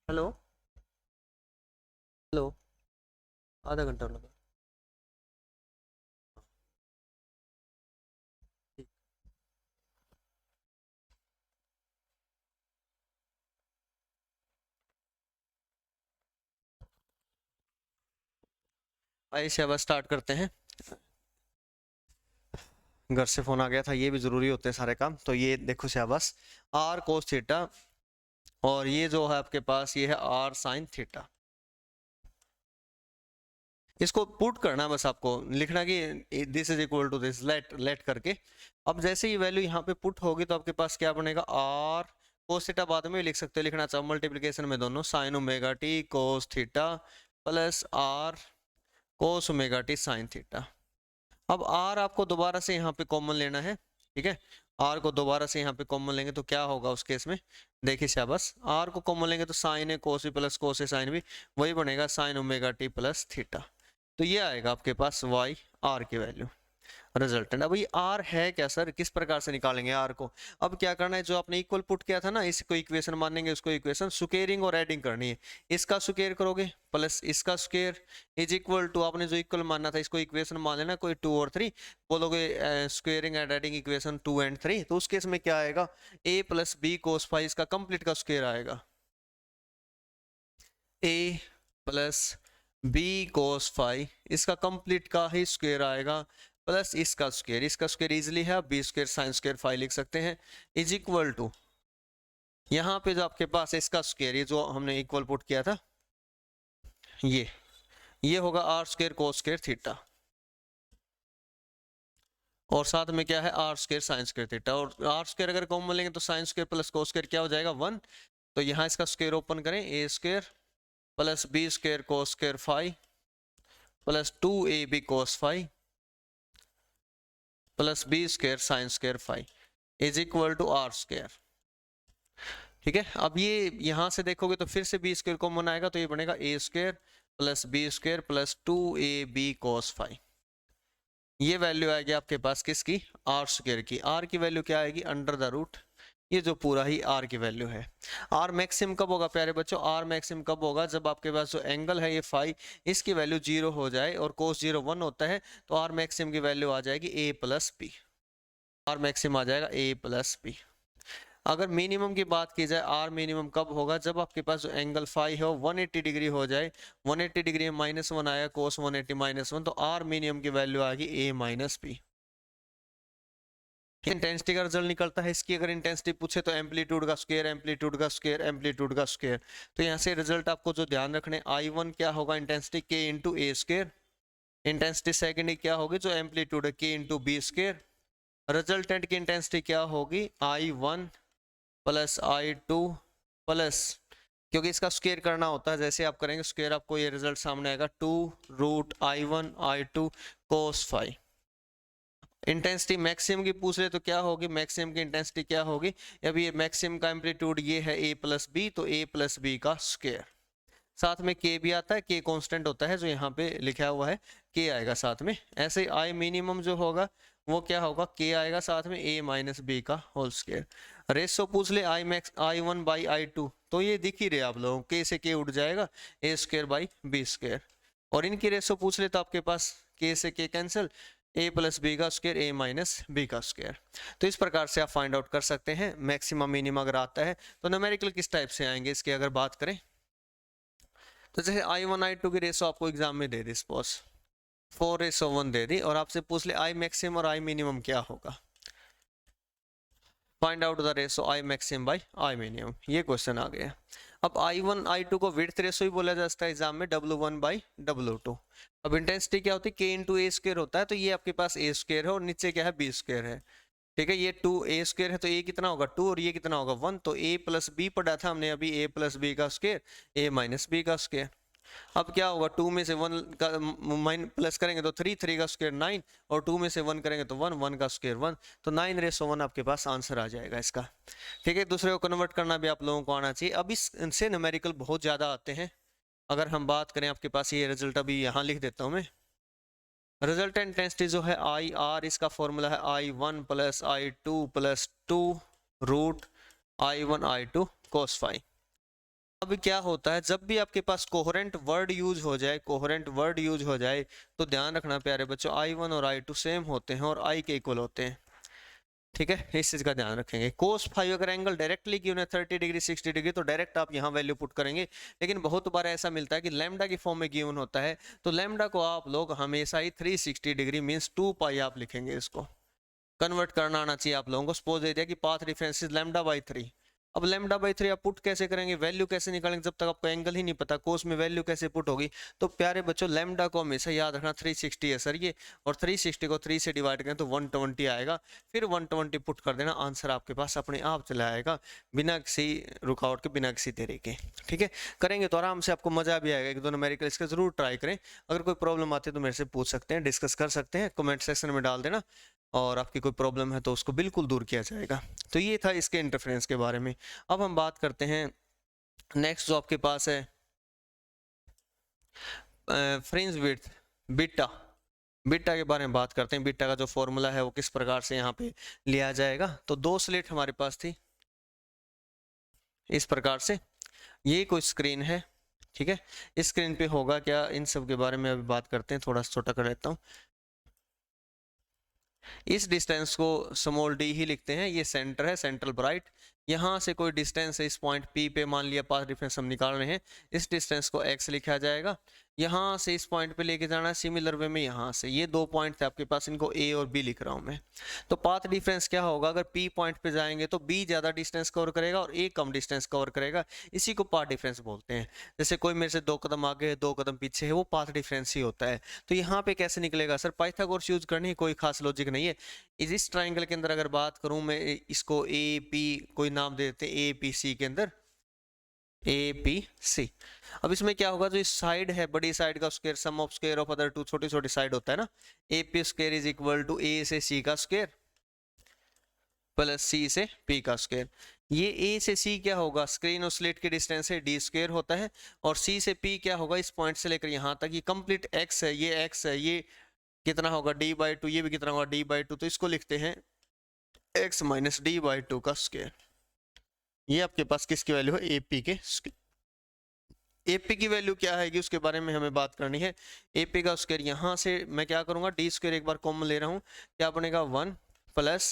हेलो हेलो, आधा घंटा लगा। आइए शाबाश स्टार्ट करते हैं। घर से फोन आ गया था, ये भी जरूरी होते हैं सारे काम। तो ये देखो शाबाश, आर कोस थीटा, और ये जो है आपके पास ये है आर साइन थीटा। इसको पुट करना, बस आपको लिखना कि this is equal to this, let करके। अब जैसे ही वैल्यू यहाँ पे पुट होगी तो आपके पास क्या बनेगा, आर कोस थीटा बाद में लिख सकते हो, लिखना चाहो मल्टीप्लिकेशन में दोनों, sine omega t cos theta plus r cos omega t sine theta. अब आर आपको दोबारा से यहाँ पे कॉमन लेना है, ठीक है। आर को दोबारा से यहाँ पे कॉमन लेंगे तो क्या होगा उस केस में, देखिए शाबाश, आर को कॉमन लेंगे तो sign A cos B plus cos a sine B, वही बनेगा sign omega T plus theta. तो ये आएगा आपके पास वाई आर की वैल्यू रिजल्टेंट। अब ये आर है क्या सर, किस प्रकार से निकालेंगे आर को? अब क्या करना है, जो आपने इक्वल पुट किया था ना, इसको इक्वेशन मानेंगे, उसको इक्वेशन स्क्वेयरिंग और एडिंग करनी है। इसका स्क्वेयर करोगे प्लस इसका स्क्वेयर इज इक्वल टू, आपने जो इक्वल मानना था इसको इक्वेशन मान लेना, कोई 2 और 3 बोलोगे, squaring and adding equation 2 and 3, तो उस केस में क्या आएगा, a plus b cos phi, इसका कंप्लीट का स्क्वेयर आएगा, a plus b cos phi, इसका कंप्लीट का ही स्क्वेयर आएगा, प्लस इसका स्क्वेयर इजिली है, b square sine square phi लिख सकते हैं, इज इक्वल टू यहाँ पे जो आपके पास इसका स्क्वेयर, ये जो हमने इक्वल पुट किया था, ये होगा r square cos square theta, और साथ में क्या है r square sine square theta, और आर स्क्वेयर अगर कॉमन लेंगे तो sine square plus cos square क्या हो जाएगा 1, तो यहाँ इसका स्क्वेयर ओपन करें, A square plus B square cos square phi plus 2ab cos phi plus B square sine square phi is equal to R square. ठीक है, अब ये यहां से देखोगे तो फिर से बी स्क्वेयर कॉमन आएगा, तो ये बनेगा A square plus B square plus 2ab cos phi, ये वैल्यू आएगी आपके पास किसकी, आर स्क्वेयर की। आर की वैल्यू क्या आएगी, अंडर द रूट, ये जो पूरा ही आर की वैल्यू है। आर मैक्सिमम कब होगा प्यारे बच्चों, आर मैक्सिमम कब होगा, जब आपके पास जो एंगल है ये फाई, इसकी वैल्यू 0 हो जाए और कोस 0 1 होता है, तो आर मैक्सिमम की वैल्यू आ जाएगी ए प्लस बी, आर मैक्सिमम आ जाएगा ए प्लस बी। अगर मिनिमम की बात की जाए, आर मिनिमम कब होगा, जब आपके पास जो एंगल फाई है वो 180 डिग्री हो जाए, 180 डिग्री में -1 आया, कोस 180 -1, तो आर मिनिमम की वैल्यू आएगी ए माइनस बी। इंटेंसिटी का रिजल्ट निकलता है इसकी, अगर इंटेंसिटी पूछे तो एम्पलीट्यूड का स्क्वायर, एम्पलीट्यूड का स्क्वायर, एम्पलीट्यूड का स्क्वायर। तो यहाँ से रिजल्ट आपको जो ध्यान रखने, I1 क्या होगा intensity k into a square, intensity second क्या होगी जो एम्पलीट्यूड है k into b square, resultant की इंटेंसिटी क्या होगी I1 प्लस I2 प्लस, क्योंकि इसका स्क्वायर करना होता है, जैसे आप करेंगे स्क्वायर आपको ये रिजल्ट सामने आएगा 2 root I1 I2 cos phi. Intensity maximum की पूछ रहे तो क्या होगी, मैक्सिमम की इंटेंसिटी क्या होगी, अभी ये मैक्सिमम का एम्पलीट्यूड ये है a प्लस बी, तो a प्लस बी का स्क्वायर, साथ में k भी आता है, k कांस्टेंट होता है जो यहाँ पे लिखा हुआ है, k आएगा साथ में। ऐसे i मिनिमम जो होगा वो क्या होगा, k आएगा साथ में a माइनस बी का होल स्क्वायर। रेशो पूछ ले i max I1 by I2, तो ये दिख ही रहे आप लोगों, k से k उठ जाएगा, a square by b square, और इनकी रेशो पूछ ले तो आपके पास k से k cancel, a plus b का स्क्वायर a माइनस बी का स्क्वायर। तो इस प्रकार से आप फाइंड आउट कर सकते हैं मैक्सिमम मिनिमम अगर आता है तो। न्यूमेरिकल किस टाइप से आएंगे इसकी अगर बात करें, तो जैसे I1 I2 की रेशो आपको एग्जाम में दे दी, सपोज 4:1 दे दी, और आपसे पूछ ले I मैक्सिमम और I मिनिमम क्या होगा, find out the ratio I maximum by I minimum, ये क्वेश्चन आ गया। अब I1 I2 को विड्थ रेशो ही बोला जाता है एग्जाम में, W1 बाई W2। अब इंटेंसिटी क्या होती है, k इंटू ए स्क्वायर होता है, तो ये आपके पास a स्क्वायर है और नीचे क्या है b स्क्वायर है। ठीक है, ये 2a स्क्वायर है तो a कितना होगा 2, और ये कितना होगा 1, तो a प्लस बी पढ़ा था हमने अभी, a प्लस बी का स्क्वायर a माइनस बी का स्क्वायर। अब क्या होगा, 2 में से 1 का प्लस करेंगे तो 3, 3 का स्क्वायर 9, और 2 में से 1 करेंगे तो 1, 1 का स्क्वायर 1, तो 9:1 आपके पास आंसर आ जाएगा इसका। ठीक है, दूसरे को कन्वर्ट करना भी आप लोगों को आना चाहिए। अब इनसे न्यूमेरिकल बहुत ज़्यादा आते हैं। अगर हम बात करें आपके पास ये रिजल्ट अभी यहाँ लिख देता हूँ मैं, रिजल्टेंट इंटेंसिटी जो है IR, इसका फॉर्मूला है I1 plus I2 plus 2 root I1 I2 cos phi. अब क्या होता है, जब भी आपके पास कोहेरेंट वर्ड यूज हो जाए, कोहेरेंट वर्ड यूज हो जाए, तो ध्यान रखना प्यारे बच्चों, I1 और I2 सेम होते हैं और I के इक्वल होते हैं। ठीक है, इस चीज का ध्यान रखेंगे। कोस फाई अगर एंगल डायरेक्टली गिवन है 30 डिग्री 60 डिग्री, तो डायरेक्ट आप यहाँ वैल्यू पुट करेंगे, लेकिन बहुत बार ऐसा मिलता है कि लैम्डा की फॉर्म में गिवन होता है, तो लैम्डा को आप लोग हमेशा ही 360 डिग्री मीन्स 2 पाई आप लिखेंगे, इसको कन्वर्ट करना आना चाहिए आप लोगों को। सपोज दे दिया कि path reference is lambda by 3, अब लैम्डा बाई 3 आप पुट कैसे करेंगे, वैल्यू कैसे निकालेंगे, जब तक आपको एंगल ही नहीं पता कोस में वैल्यू कैसे पुट होगी। तो प्यारे बच्चों लैम्डा को हमेशा याद रखना 360 है सर ये, और 360 को 3 से डिवाइड करें तो 120 आएगा, फिर 120 पुट कर देना, आंसर आपके पास अपने आप चला आएगा बिना किसी रुकावट के, बिना किसी देरी के। ठीक है, करेंगे तो आराम से आपको मजा भी आएगा। एक दो न्यूमेरिकल इसका जरूर ट्राई करें, अगर कोई प्रॉब्लम आती है तो मेरे से पूछ सकते हैं, डिस्कस कर सकते हैं, कमेंट सेक्शन में डाल देना। और आपकी कोई प्रॉब्लम है तो उसको बिल्कुल दूर किया जाएगा। तो ये था इसके इंटरफेरेंस के बारे में। अब हम बात करते हैं नेक्स्ट जो आपके पास है फ्रिंज विड्थ, बीटा। बीटा के बारे में बात करते हैं। बीटा का जो फॉर्मूला है वो किस प्रकार से यहाँ पे लिया जाएगा। तो दो स्लिट हमारे पास थी इस प्रकार से, ये कोई स्क्रीन है, ठीक है। इस स्क्रीन पे होगा क्या, इन सब के बारे में अभी बात करते हैं। थोड़ा सा छोटा कर लेता हूँ। इस डिस्टेंस को स्मॉल डी ही लिखते हैं। ये सेंटर है, सेंट्रल ब्राइट। यहाँ से कोई डिस्टेंस है इस पॉइंट पी पे, मान लिया पाथ डिफरेंस हम निकाल रहे हैं, इस डिस्टेंस को एक्स लिखा जाएगा। यहाँ से इस पॉइंट पे लेके जाना है, सिमिलर वे में यहाँ से, ये दो पॉइंट थे आपके पास, इनको ए और बी लिख रहा हूँ मैं। तो पाथ डिफरेंस क्या होगा, अगर पी पॉइंट पे जाएंगे तो बी ज़्यादा डिस्टेंस कवर करेगा और ए कम डिस्टेंस कवर करेगा, इसी को पाथ डिफरेंस बोलते हैं। जैसे कोई मेरे से 2 कदम आगे है, 2 कदम पीछे है, वो पाथ डिफरेंस ही होता है। तो यहाँ पे कैसे निकलेगा सर, पाइथागोरस यूज करनी है, कोई खास लॉजिक नहीं है। इस ट्राइंगल के अंदर अगर बात करूं मैं, इसको ए पी कोई नाम दे देते हैं, ए पी सी के अंदर, ए पी सी। अब इसमें क्या होगा, जो इस साइड है, बड़ी साइड का square sum of square of other two छोटी छोटी साइड होता है ना, A P square is equal to A से सी का स्क्वायर प्लस सी से पी का स्क्वायर। ये ए से सी क्या होगा, स्क्रीन और स्लिट की डिस्टेंस है, डी स्क्वायर होता है। और सी से पी क्या होगा, इस पॉइंट से लेकर यहाँ तक ये कंप्लीट एक्स है, ये एक्स है, ये कितना होगा d/2, ये भी कितना होगा d/2। तो इसको लिखते हैं x माइनस d/2 का स्क्वायर। ये आपके पास किसकी वैल्यू है, AP के। AP की वैल्यू क्या आएगी उसके बारे में हमें बात करनी है। AP का स्क्वायर, यहाँ से मैं क्या करूंगा, डी स्क्वायर एक बार कॉमन ले रहा हूँ, क्या बनेगा 1 प्लस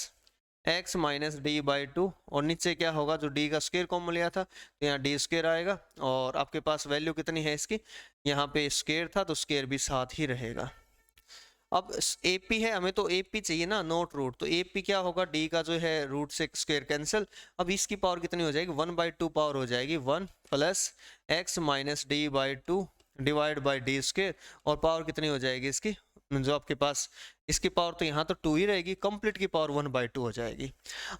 x माइनस d/2, और नीचे क्या होगा, जो d का स्क्वायर कॉमन लिया था तो यहाँ d स्क्वायर आएगा। और आपके पास वैल्यू कितनी है इसकी, यहाँ पे स्क्वायर था तो स्क्वायर भी साथ ही रहेगा। अब AP है, हमें तो AP चाहिए ना, नोट रूट। तो AP क्या होगा, D का जो है रूट से स्क्वायर कैंसिल। अब इसकी पावर कितनी हो जाएगी, 1/2 पावर हो जाएगी, 1 plus x minus d/2 divide by D square. और पावर कितनी हो जाएगी इसकी, जो आपके पास इसकी पावर तो यहाँ तो 2 ही रहेगी, कंप्लीट की पावर 1/2 हो जाएगी।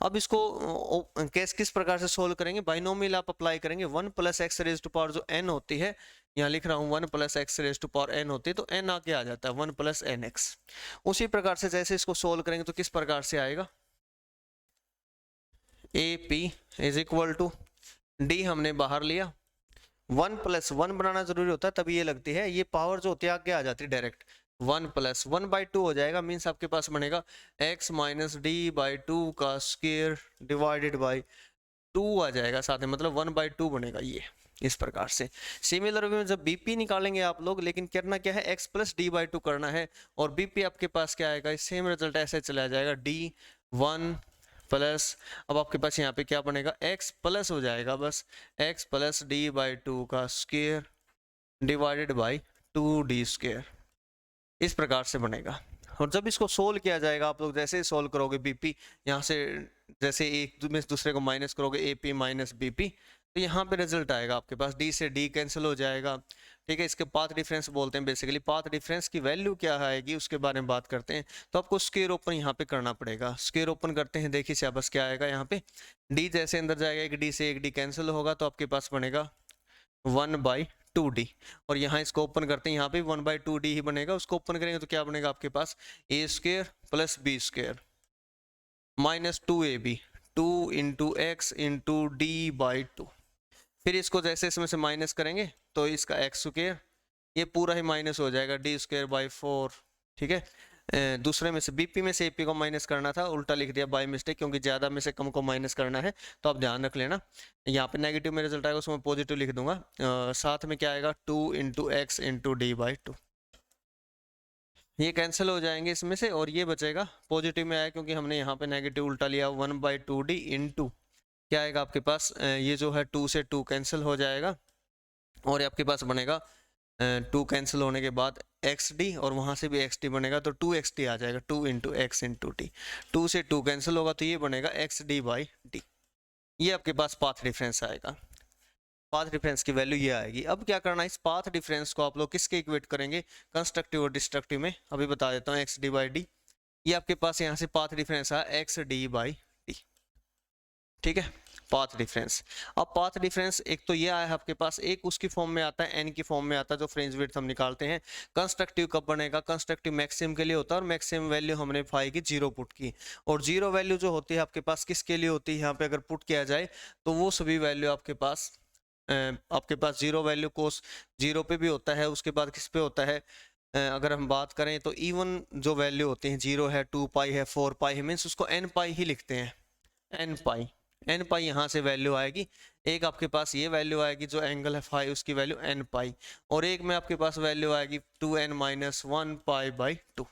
अब इसको कैसे किस प्रकार से सोल्व करेंगे, बाइनोमियल आप अप्लाई करेंगे। 1 plus x raise to power जो n होती है, यहाँ लिख रहा हूँ 1 plus x raise to power n होती है, तो n आके आ जाता है 1 प्लस nx। उसी प्रकार से जैसे इसको सोल्व करेंगे तो किस प्रकार से आएगा, AP is equal to d हमने बाहर लिया, 1 प्लस 1 बनाना जरूरी होता है, तभी ये लगती है, ये पावर जो होती है आगे आ जाती है डायरेक्ट। 1 प्लस 1/2 हो जाएगा, मीन्स आपके पास बनेगा x माइनस d/2 का स्क्वायर डिवाइडेड बाई 2 आ जाएगा साथ में, मतलब 1/2 बनेगा ये इस प्रकार से। सिमिलर वे में जब BP निकालेंगे आप लोग, लेकिन करना क्या है, x प्लस d/2 करना है, और BP आपके पास क्या आएगा, सेम रिजल्ट ऐसे चला जाएगा, d1 प्लस, अब आपके पास यहाँ पे क्या बनेगा, x प्लस हो जाएगा, बस x प्लस d/2 का square divided by 2d square, इस प्रकार से बनेगा। और जब इसको सोल्व किया जाएगा, आप लोग जैसे ही सोल्व करोगे BP, यहाँ से जैसे एक में दूसरे को माइनस करोगे, AP माइनस BP, तो यहाँ पे रिजल्ट आएगा आपके पास, D से D कैंसिल हो जाएगा, ठीक है। इसके पाथ डिफरेंस बोलते हैं बेसिकली। पाथ डिफरेंस की वैल्यू क्या आएगी उसके बारे में बात करते हैं। तो आपको स्क्वायर ओपन यहाँ पे करना पड़ेगा। स्क्वायर ओपन करते हैं, देखिए सिलेबस क्या आएगा यहाँ पे, D जैसे अंदर जाएगा, एक D से एक D कैंसिल होगा, तो आपके पास बनेगा 1/2d। और यहाँ इसको ओपन करते हैं, यहाँ पे 1/2d ही बनेगा। उसको ओपन करेंगे तो क्या बनेगा आपके पास, a square plus b square minus 2ab, 2 into x into d/2। फिर इसको जैसे इसमें से माइनस करेंगे तो इसका एक्स स्क्वायर, ये पूरा ही माइनस हो जाएगा, d²/4, ठीक है। दूसरे में से BP में से AP को माइनस करना था, उल्टा लिख दिया बाय मिस्टेक, क्योंकि ज़्यादा में से कम को माइनस करना है, तो आप ध्यान रख लेना। यहाँ पे नेगेटिव में रिजल्ट आएगा, उसमें पॉजिटिव लिख दूंगा। साथ में क्या आएगा, 2 इंटू एक्स इंटू d/2, ये कैंसिल हो जाएंगे इसमें से, और ये बचेगा पॉजिटिव में आया क्योंकि हमने यहाँ पे नेगेटिव उल्टा लिया, 1/2d इंटू क्या आएगा आपके पास, ये जो है 2 से 2 कैंसिल हो जाएगा, और आपके पास बनेगा 2 कैंसिल होने के बाद xd, और वहाँ से भी xd बनेगा, तो 2xd आ जाएगा, 2 इंटू एक्स इंटू टी। 2 से 2 कैंसिल होगा तो ये बनेगा xd/d। ये आपके पास पाथ डिफरेंस आएगा। पाथ डिफरेंस की वैल्यू ये आएगी। अब क्या करना है, इस पाथ डिफरेंस को आप लोग किसके इक्वेट करेंगे, कंस्ट्रक्टिव और डिस्ट्रक्टिव में। अभी बता देता हूँ, xd/d, ये आपके पास यहाँ से पाथ डिफरेंस है xd/d, ठीक है। Path difference. अब पाथ डिफरेंस एक तो ये आया है आपके पास, एक उसकी फॉर्म में आता है, एन की फॉर्म में आता है, जो फ्रिंज विड्थ हम निकालते हैं। कंस्ट्रक्टिव कब बनेगा, कंस्ट्रक्टिव मैक्सिमम के लिए होता है, और मैक्सिमम वैल्यू हमने फाई की 0 पुट की, और 0 वैल्यू जो होती है आपके पास किसके लिए होती है, यहाँ पे अगर पुट किया जाए तो वो सभी वैल्यू आपके पास 0 वैल्यू कोस 0 पे भी होता है, उसके बाद किस पे होता है, अगर हम बात करें तो इवन जो वैल्यू होती हैं 0 है, 2 पाई है, 4 पाई है, मीन्स उसको n पाई ही लिखते हैं, n पाई। n पाई यहाँ से वैल्यू आएगी, एक आपके पास ये वैल्यू आएगी जो एंगल है फाई, उसकी वैल्यू n पाई, और एक में आपके पास वैल्यू आएगी 2n minus 1 pi by 2।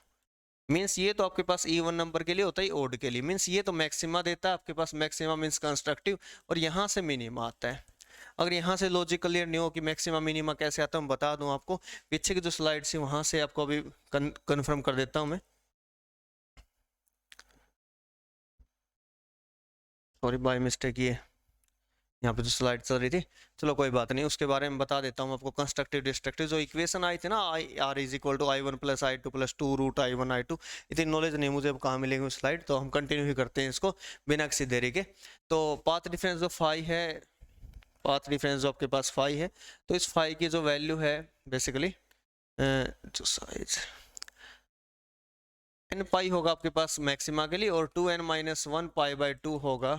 Means ये तो आपके पास इवन नंबर के लिए होता है, ओड के लिए, मीन्स ये तो मैक्सिमा देता है आपके पास, मैक्सिमा मीन्स कंस्ट्रक्टिव, और यहाँ से मिनिमा आता है। अगर यहाँ से लॉजिक क्लियर नहीं हो कि मैक्सिमा मिनिमा कैसे आता है, मैं बता दूं आपको, पीछे की जो स्लाइड थी वहां से आपको अभी कंफर्म कर देता हूं मैं। सॉरी बाय मिस्टेक, ये यहाँ पे जो स्लाइड चल रही थी, चलो कोई बात नहीं, उसके बारे में बता देता हूँ आपको। कंस्ट्रक्टिव डिस्ट्रक्टिव जो इक्वेशन आई थी ना, r is equal to i1 plus i2 plus 2 root i1 i2, इतनी नॉलेज नहीं मुझे अब कहाँ मिलेगी स्लाइड, तो हम कंटिन्यू ही करते हैं इसको बिना किसी देरी के। तो पाथ डिफरेंस जो फाई है, पाथ डिफरेंस जो आपके पास फाई है, तो इस फाई की जो वैल्यू है बेसिकली जो साइज n पाई होगा आपके पास मैक्सिमा के लिए, और 2n माइनस 1 पाई बाई 2 होगा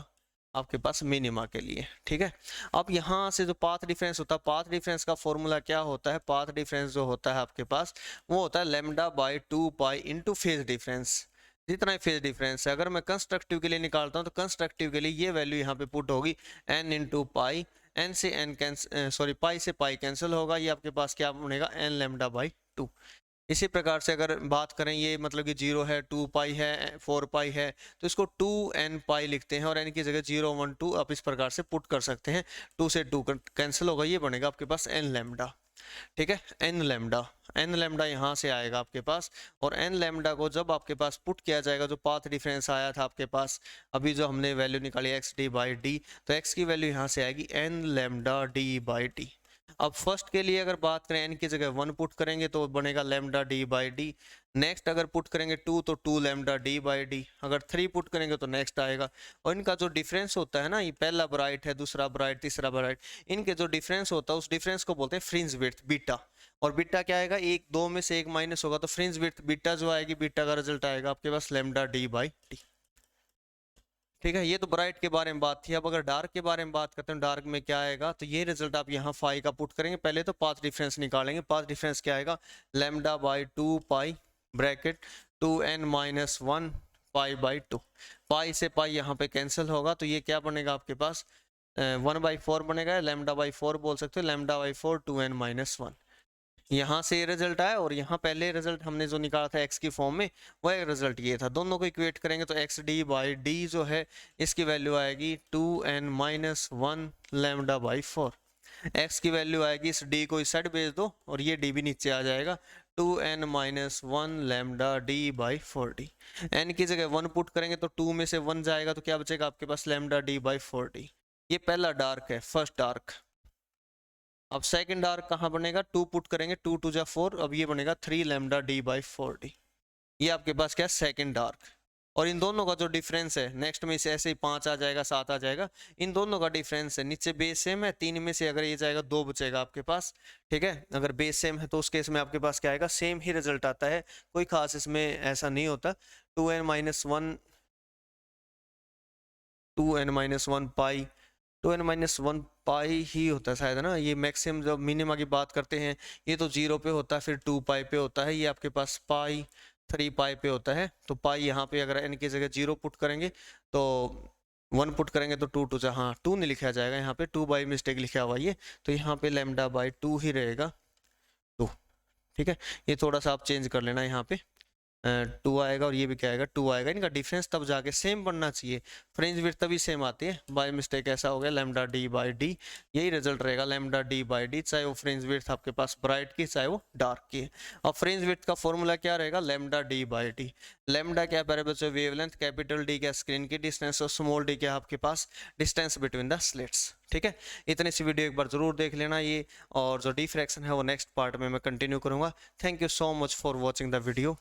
आपके पास मिनिमा के लिए, ठीक है। अब यहाँ से जो पाथ डिफरेंस होता है, पाथ डिफरेंस का फॉर्मूला क्या होता है, पाथ डिफरेंस जो होता है आपके पास वो होता है lambda by 2 pi into phase difference, जितना ही फेज डिफरेंस है। अगर मैं कंस्ट्रक्टिव के लिए निकालता हूँ तो कंस्ट्रक्टिव के लिए ये वैल्यू यहाँ पे पुट होगी n इंटू पाई, n से n कैंसिल, सॉरी पाई से पाई कैंसिल होगा, ये आपके पास क्या बनेगा n लैम्डा बाई 2। इसी प्रकार से अगर बात करें, ये मतलब कि 0 है, 2 पाई है, 4 पाई है, तो इसको 2n पाई लिखते हैं, और n की जगह 0 1 2 आप इस प्रकार से पुट कर सकते हैं, 2 से 2 कैंसिल होगा, ये बनेगा आपके पास n लैम्डा, ठीक है। n लैम्डा यहाँ से आएगा आपके पास, और n लैम्डा को जब आपके पास पुट किया जाएगा, जो पाथ डिफरेंस आया था आपके पास अभी जो हमने वैल्यू निकाली x d बाई डी, तो x की वैल्यू यहाँ से आएगी n lambda d by D. अब फर्स्ट के लिए अगर बात करें, n की जगह 1 पुट करेंगे तो बनेगा lambda d by D. Next अगर पुट करेंगे 2 तो 2 लैम्डा d बाई डी। अगर 3 पुट करेंगे तो नेक्स्ट आएगा। और इनका जो डिफरेंस होता है ना, ये पहला ब्राइट है, दूसरा ब्राइट, तीसरा ब्राइट, इनके जो डिफरेंस होता है उस डिफरेंस को बोलते हैं फ्रिंज विड्थ बीटा। और बीटा क्या आएगा, एक दो में से एक माइनस होगा, तो फ्रिंज विड्थ बीटा जो आएगी, बीटा का रिजल्ट आएगा आपके पास लैम्डा d बाई डी, ठीक है। ये तो ब्राइट के बारे में बात थी। अब अगर डार्क के बारे में बात करते हैं, डार्क में क्या आएगा, तो ये रिजल्ट आप यहाँ फाई का पुट करेंगे। पहले तो पाथ डिफरेंस निकालेंगे। पाथ डिफरेंस क्या आएगा, lambda by 2 pi bracket 2n minus 1 pi by 2। पाई से पाई यहाँ पे कैंसिल होगा, तो ये क्या बनेगा आपके पास 1/4 बनेगा, लैम्डा बाई 4 बोल सकते हो, लैम्डा बाई 4 2n माइनस 1। यहाँ से ये रिजल्ट आया, और यहाँ पहले रिजल्ट हमने जो निकाला था x की फॉर्म में, वह रिजल्ट ये था। दोनों को इक्वेट करेंगे तो एक्स डी बाई डी जो है इसकी वैल्यू आएगी 2n minus 1 lambda by 4। x की वैल्यू आएगी, इस d को इस साइड भेज दो और ये d भी नीचे आ जाएगा, 2n minus 1 lambda d by 4d। n की जगह 1 पुट करेंगे तो 2 में से 1 जाएगा, तो क्या बचेगा आपके पास लैम्डा d बाई 4d। ये पहला डार्क है, फर्स्ट डार्क। अब सेकंड डार्क कहाँ बनेगा, 2 पुट करेंगे, 2 2 जा 4, अब ये बनेगा 3 लैम्डा d बाई 4d। ये आपके पास क्या है, सेकंड डार्क। और इन दोनों का जो डिफरेंस है, नेक्स्ट में से ऐसे ही 5 आ जाएगा, 7 आ जाएगा, इन दोनों का डिफरेंस है, नीचे बेस सेम है, 3 में से अगर ये जाएगा 2 बचेगा आपके पास, ठीक है। अगर बेस सेम है तो उस केस में आपके पास क्या आएगा, सेम ही रिजल्ट आता है, कोई खास इसमें ऐसा नहीं होता। 2n माइनस 1 पाई, 2n माइनस 1 पाई ही होता है शायद, है ना। ये मैक्सिमम जब मिनिमा की बात करते हैं, ये तो 0 पे होता है, फिर 2 पाई पे होता है, ये आपके पास पाई 3 पाई पे होता है। तो पाई यहाँ पे अगर n की जगह 0 पुट करेंगे तो 1 पुट करेंगे तो 2 2 हाँ 2 नहीं लिखा जाएगा, यहाँ पे 2 बाई मिस्टेक लिखा हुआ ये, तो यहाँ पे लैम्डा बाई 2 ही रहेगा 2, ठीक है। ये थोड़ा सा आप चेंज कर लेना, यहाँ पे 2 आएगा और ये भी क्या आएगा, 2 आएगा। इनका डिफरेंस तब जाके सेम बनना चाहिए, फ्रिंज विड्थ तभी सेम आती है। बाय मिस्टेक ऐसा हो गया, लैम्डा डी बाई डी, यही रिजल्ट रहेगा लैम्डा डी बाई डी, चाहे वो फ्रिंज विड्थ आपके पास ब्राइट की, चाहे वो डार्क की है। अब फ्रिंज विड्थ का फॉर्मूला क्या रहेगा, lambda D by D. Lambda क्या प्यारे बच्चों, वेवलेंथ, कैपिटल डी क्या स्क्रीन की डिस्टेंस, और स्मॉल डी क्या आपके पास डिस्टेंस बिटवीन द स्लिट्स, ठीक है। इतनी सी वीडियो एक बार जरूर देख लेना ये, और जो डिफ्रैक्शन है वो नेक्स्ट पार्ट में मैं कंटिन्यू करूंगा। Thank you so much for watching the video.